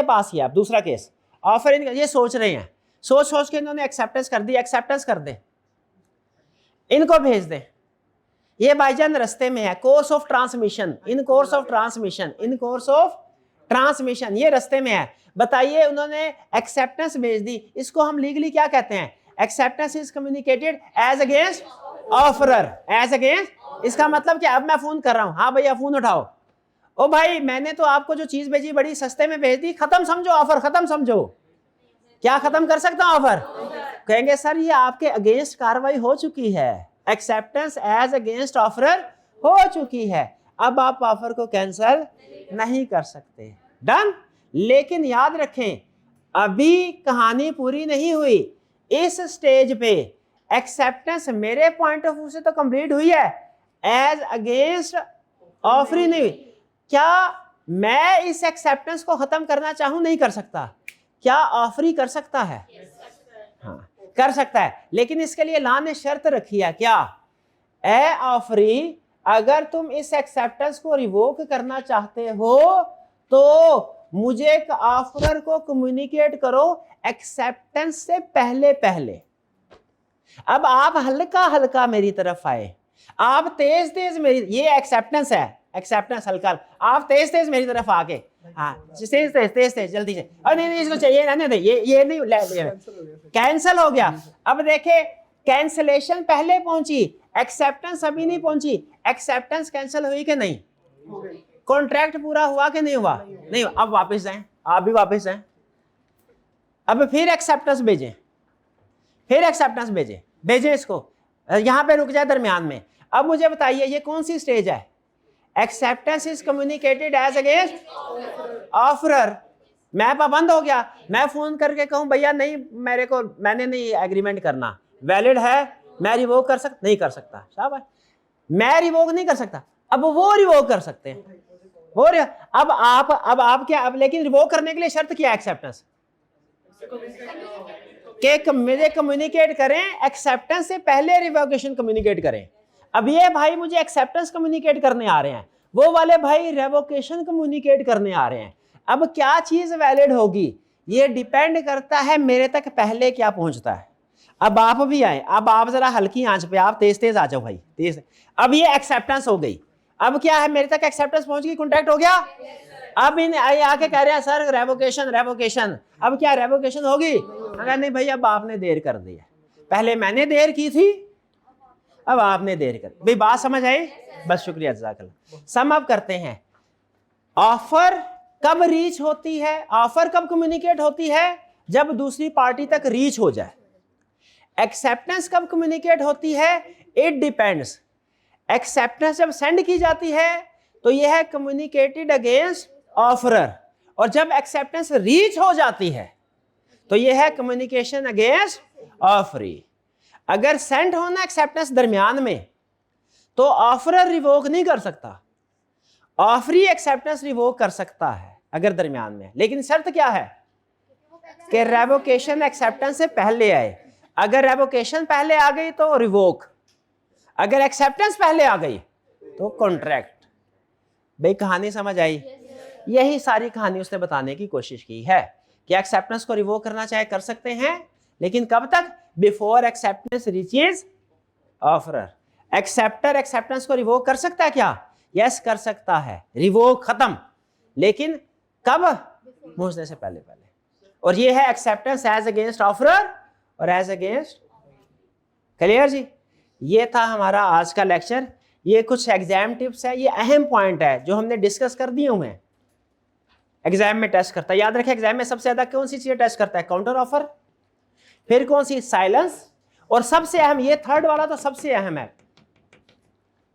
पास ही। अब दूसरा केस, ऑफर इनके, ये सोच रहे हैं, सोच के इन्होंने एक्सेप्टेंस कर दी। एक्सेप्टेंस कर दे, इनको भेज दे। ये भाईजान रास्ते में है, course of transmission, in course of transmission, ये रास्ते में है। बताइए, उन्होंने एक्सेप्टेंस भेज दी, इसको हम लीगली क्या कहते हैं? Acceptance is communicated as against offeror, as against. इसका मतलब क्या? अब मैं फोन कर रहा हूं, हाँ भैया फोन उठाओ। ओ भाई, मैंने तो आपको जो चीज भेजी बड़ी सस्ते में भेज दी, खत्म समझो, ऑफर खत्म समझो। क्या खत्म कर सकता हूं ऑफर? कहेंगे सर ये आपके अगेंस्ट कार्रवाई हो चुकी है, एक्सेप्टेंस एज अगेंस्ट ऑफरर हो चुकी है, अब आप ऑफर को कैंसिल नहीं कर सकते। डन। लेकिन याद रखें अभी कहानी पूरी नहीं हुई। इस स्टेज पे एक्सेप्टेंस मेरे पॉइंट ऑफ व्यू से तो कंप्लीट हुई है, एज अगेंस्ट ऑफर नहीं हुई। क्या मैं इस एक्सेप्टेंस को खत्म करना चाहूं? नहीं कर सकता। क्या ऑफरी कर सकता है? हाँ कर सकता है, लेकिन इसके लिए अल्लाह ने शर्त रखी है। क्या? ए ऑफरी, अगर तुम इस एक्सेप्टेंस को रिवोक करना चाहते हो तो मुझे एक ऑफर को कम्युनिकेट करो एक्सेप्टेंस से पहले पहले। अब आप हल्का हल्का मेरी तरफ आए, आप तेज तेज मेरी, ये एक्सेप्टेंस है, एक्सेप्टेंस हल्का, आप तेज तेज मेरी तरफ आके, हाँ तेज तेज तेज तेज जल्दी से, और नहीं इसको चाहिए रहने दे, ये नहीं कैंसिल हो गया। अब देखे कैंसिलेशन पहले पहुंची, एक्सेप्टेंस अभी नहीं पहुंची। एक्सेप्टेंस कैंसिल हुई कि नहीं? कॉन्ट्रैक्ट पूरा हुआ कि नहीं हुआ? नहीं हुआ। अब वापस जाएं, आप भी वापस जाएं, अब फिर एक्सेप्टेंस भेजें, फिर एक्सेप्टेंस भेजें इसको, यहां पे रुक जाए दरमियान में। अब मुझे बताइए ये कौन सी स्टेज है? Acceptance is communicated as against offeror. मैं पाबंद हो गया, मैं फोन करके कहूं भैया नहीं मैंने नहीं एग्रीमेंट करना, वैलिड है, मैं रिवोक कर सकता? नहीं कर सकता। शाबाश, मैं रिवोक नहीं कर सकता, अब वो रिवोक कर सकते हैं। अब आप क्या, अब लेकिन रिवोक करने के लिए शर्त क्या है? एक्सेप्टेंस के मुझे कम्युनिकेट करें, एक्सेप्टेंस से पहले रिवोकेशन कम्युनिकेट करें। अब ये भाई मुझे एक्सेप्टेंस कम्युनिकेट करने आ रहे हैं, वो वाले भाई रेवोकेशन कम्युनिकेट करने आ रहे हैं। अब क्या चीज वैलिड होगी? ये डिपेंड करता है मेरे तक पहले क्या पहुंचता है। अब आप भी आए, अब आप जरा हल्की आंच पे, आप तेज तेज आ जाओ भाई, तेज। अब ये एक्सेप्टेंस हो गई, अब क्या है मेरे तक एक्सेप्टेंस पहुंच गई, कॉन्ट्रैक्ट हो गया। अब इन आके कह रहे हैं सर रेवोकेशन, अब क्या रेवोकेशन होगी? अगर नहीं भाई अब आपने देर कर दी है, पहले मैंने देर की थी, अब आपने देर कर भाई। बात समझ आई? बस शुक्रिया, जज़ाकल्लाह। सम अप करते हैं। ऑफर कब रीच होती है, ऑफर कब कम्युनिकेट होती है? जब दूसरी पार्टी तक रीच हो जाए। एक्सेप्टेंस कब कम्युनिकेट होती है? It depends. एक्सेप्टेंस जब सेंड की जाती है तो यह है कम्युनिकेटेड अगेंस्ट ऑफरर, और जब एक्सेप्टेंस रीच हो जाती है तो यह है कम्युनिकेशन अगेंस्ट ऑफरी। अगर सेंड होना एक्सेप्टेंस दरमियान में तो ऑफरर रिवोक नहीं कर सकता, ऑफरी एक्सेप्टेंस रिवोक कर सकता है अगर दरमियान में। लेकिन शर्त क्या है कि रेवोकेशन एक्सेप्टेंस से पहले आए। अगर रेवोकेशन पहले आ गई तो रिवोक, अगर एक्सेप्टेंस पहले आ गई तो कॉन्ट्रैक्ट। भाई कहानी समझ आई? यही सारी कहानी उसने बताने की कोशिश की है कि एक्सेप्टेंस को रिवोक करना चाहे कर सकते हैं, लेकिन कब तक? Before acceptance reaches offeror. Acceptor acceptance को रिवोक कर सकता है क्या? यस कर सकता है, रिवोक खत्म, लेकिन कब? पहुंचने से पहले पहले। और ये है एक्सेप्टेंस एज अगेंस्ट ऑफरर और एज अगेंस्ट। क्लियर जी? ये था हमारा आज का लेक्चर। ये कुछ एग्जाम टिप्स है, ये अहम पॉइंट है जो हमने डिस्कस कर दिए हुए हैं। एग्जाम में टेस्ट करता है, याद रखें एग्जाम में सबसे ज्यादा कौन सी चीज टेस्ट करता है? काउंटर ऑफर, फिर कौन सी? साइलेंस, और सबसे अहम ये थर्ड वाला तो सबसे अहम है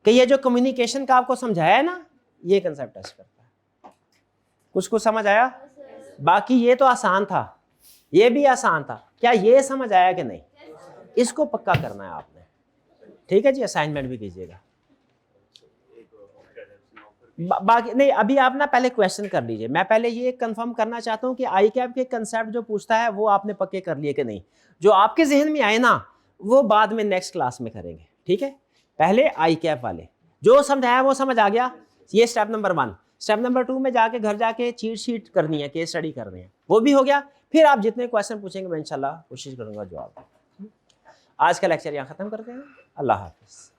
कि ये जो कम्युनिकेशन का आपको समझाया है ना, ये कंसेप्ट टेस्ट करता है। कुछ समझ आया? बाकी ये तो आसान था, ये भी आसान था। क्या ये समझ आया कि नहीं? इसको पक्का करना है आपने, ठीक है जी? असाइनमेंट भी कीजिएगा। बाकी नहीं, अभी आप ना पहले क्वेश्चन कर लीजिए। मैं पहले ये कंफर्म करना चाहता हूँ कि आई कैप के कंसेप्ट जो पूछता है वो आपने पक्के कर लिए कि नहीं। जो आपके जहन में आए ना वो बाद में नेक्स्ट क्लास में करेंगे, ठीक है? पहले आई कैप वाले जो समझाया वो समझ आ गया, ये स्टेप नंबर 1। स्टेप नंबर 2 में जाके घर जाके चीट शीट करनी है, केस स्टडी करनी है, वो भी हो गया। फिर आप जितने क्वेश्चन पूछेंगे मैं इंशाल्लाह कोशिश करूंगा जवाब। आज का लेक्चर यहाँ खत्म करते हैं। अल्लाह हाफिज।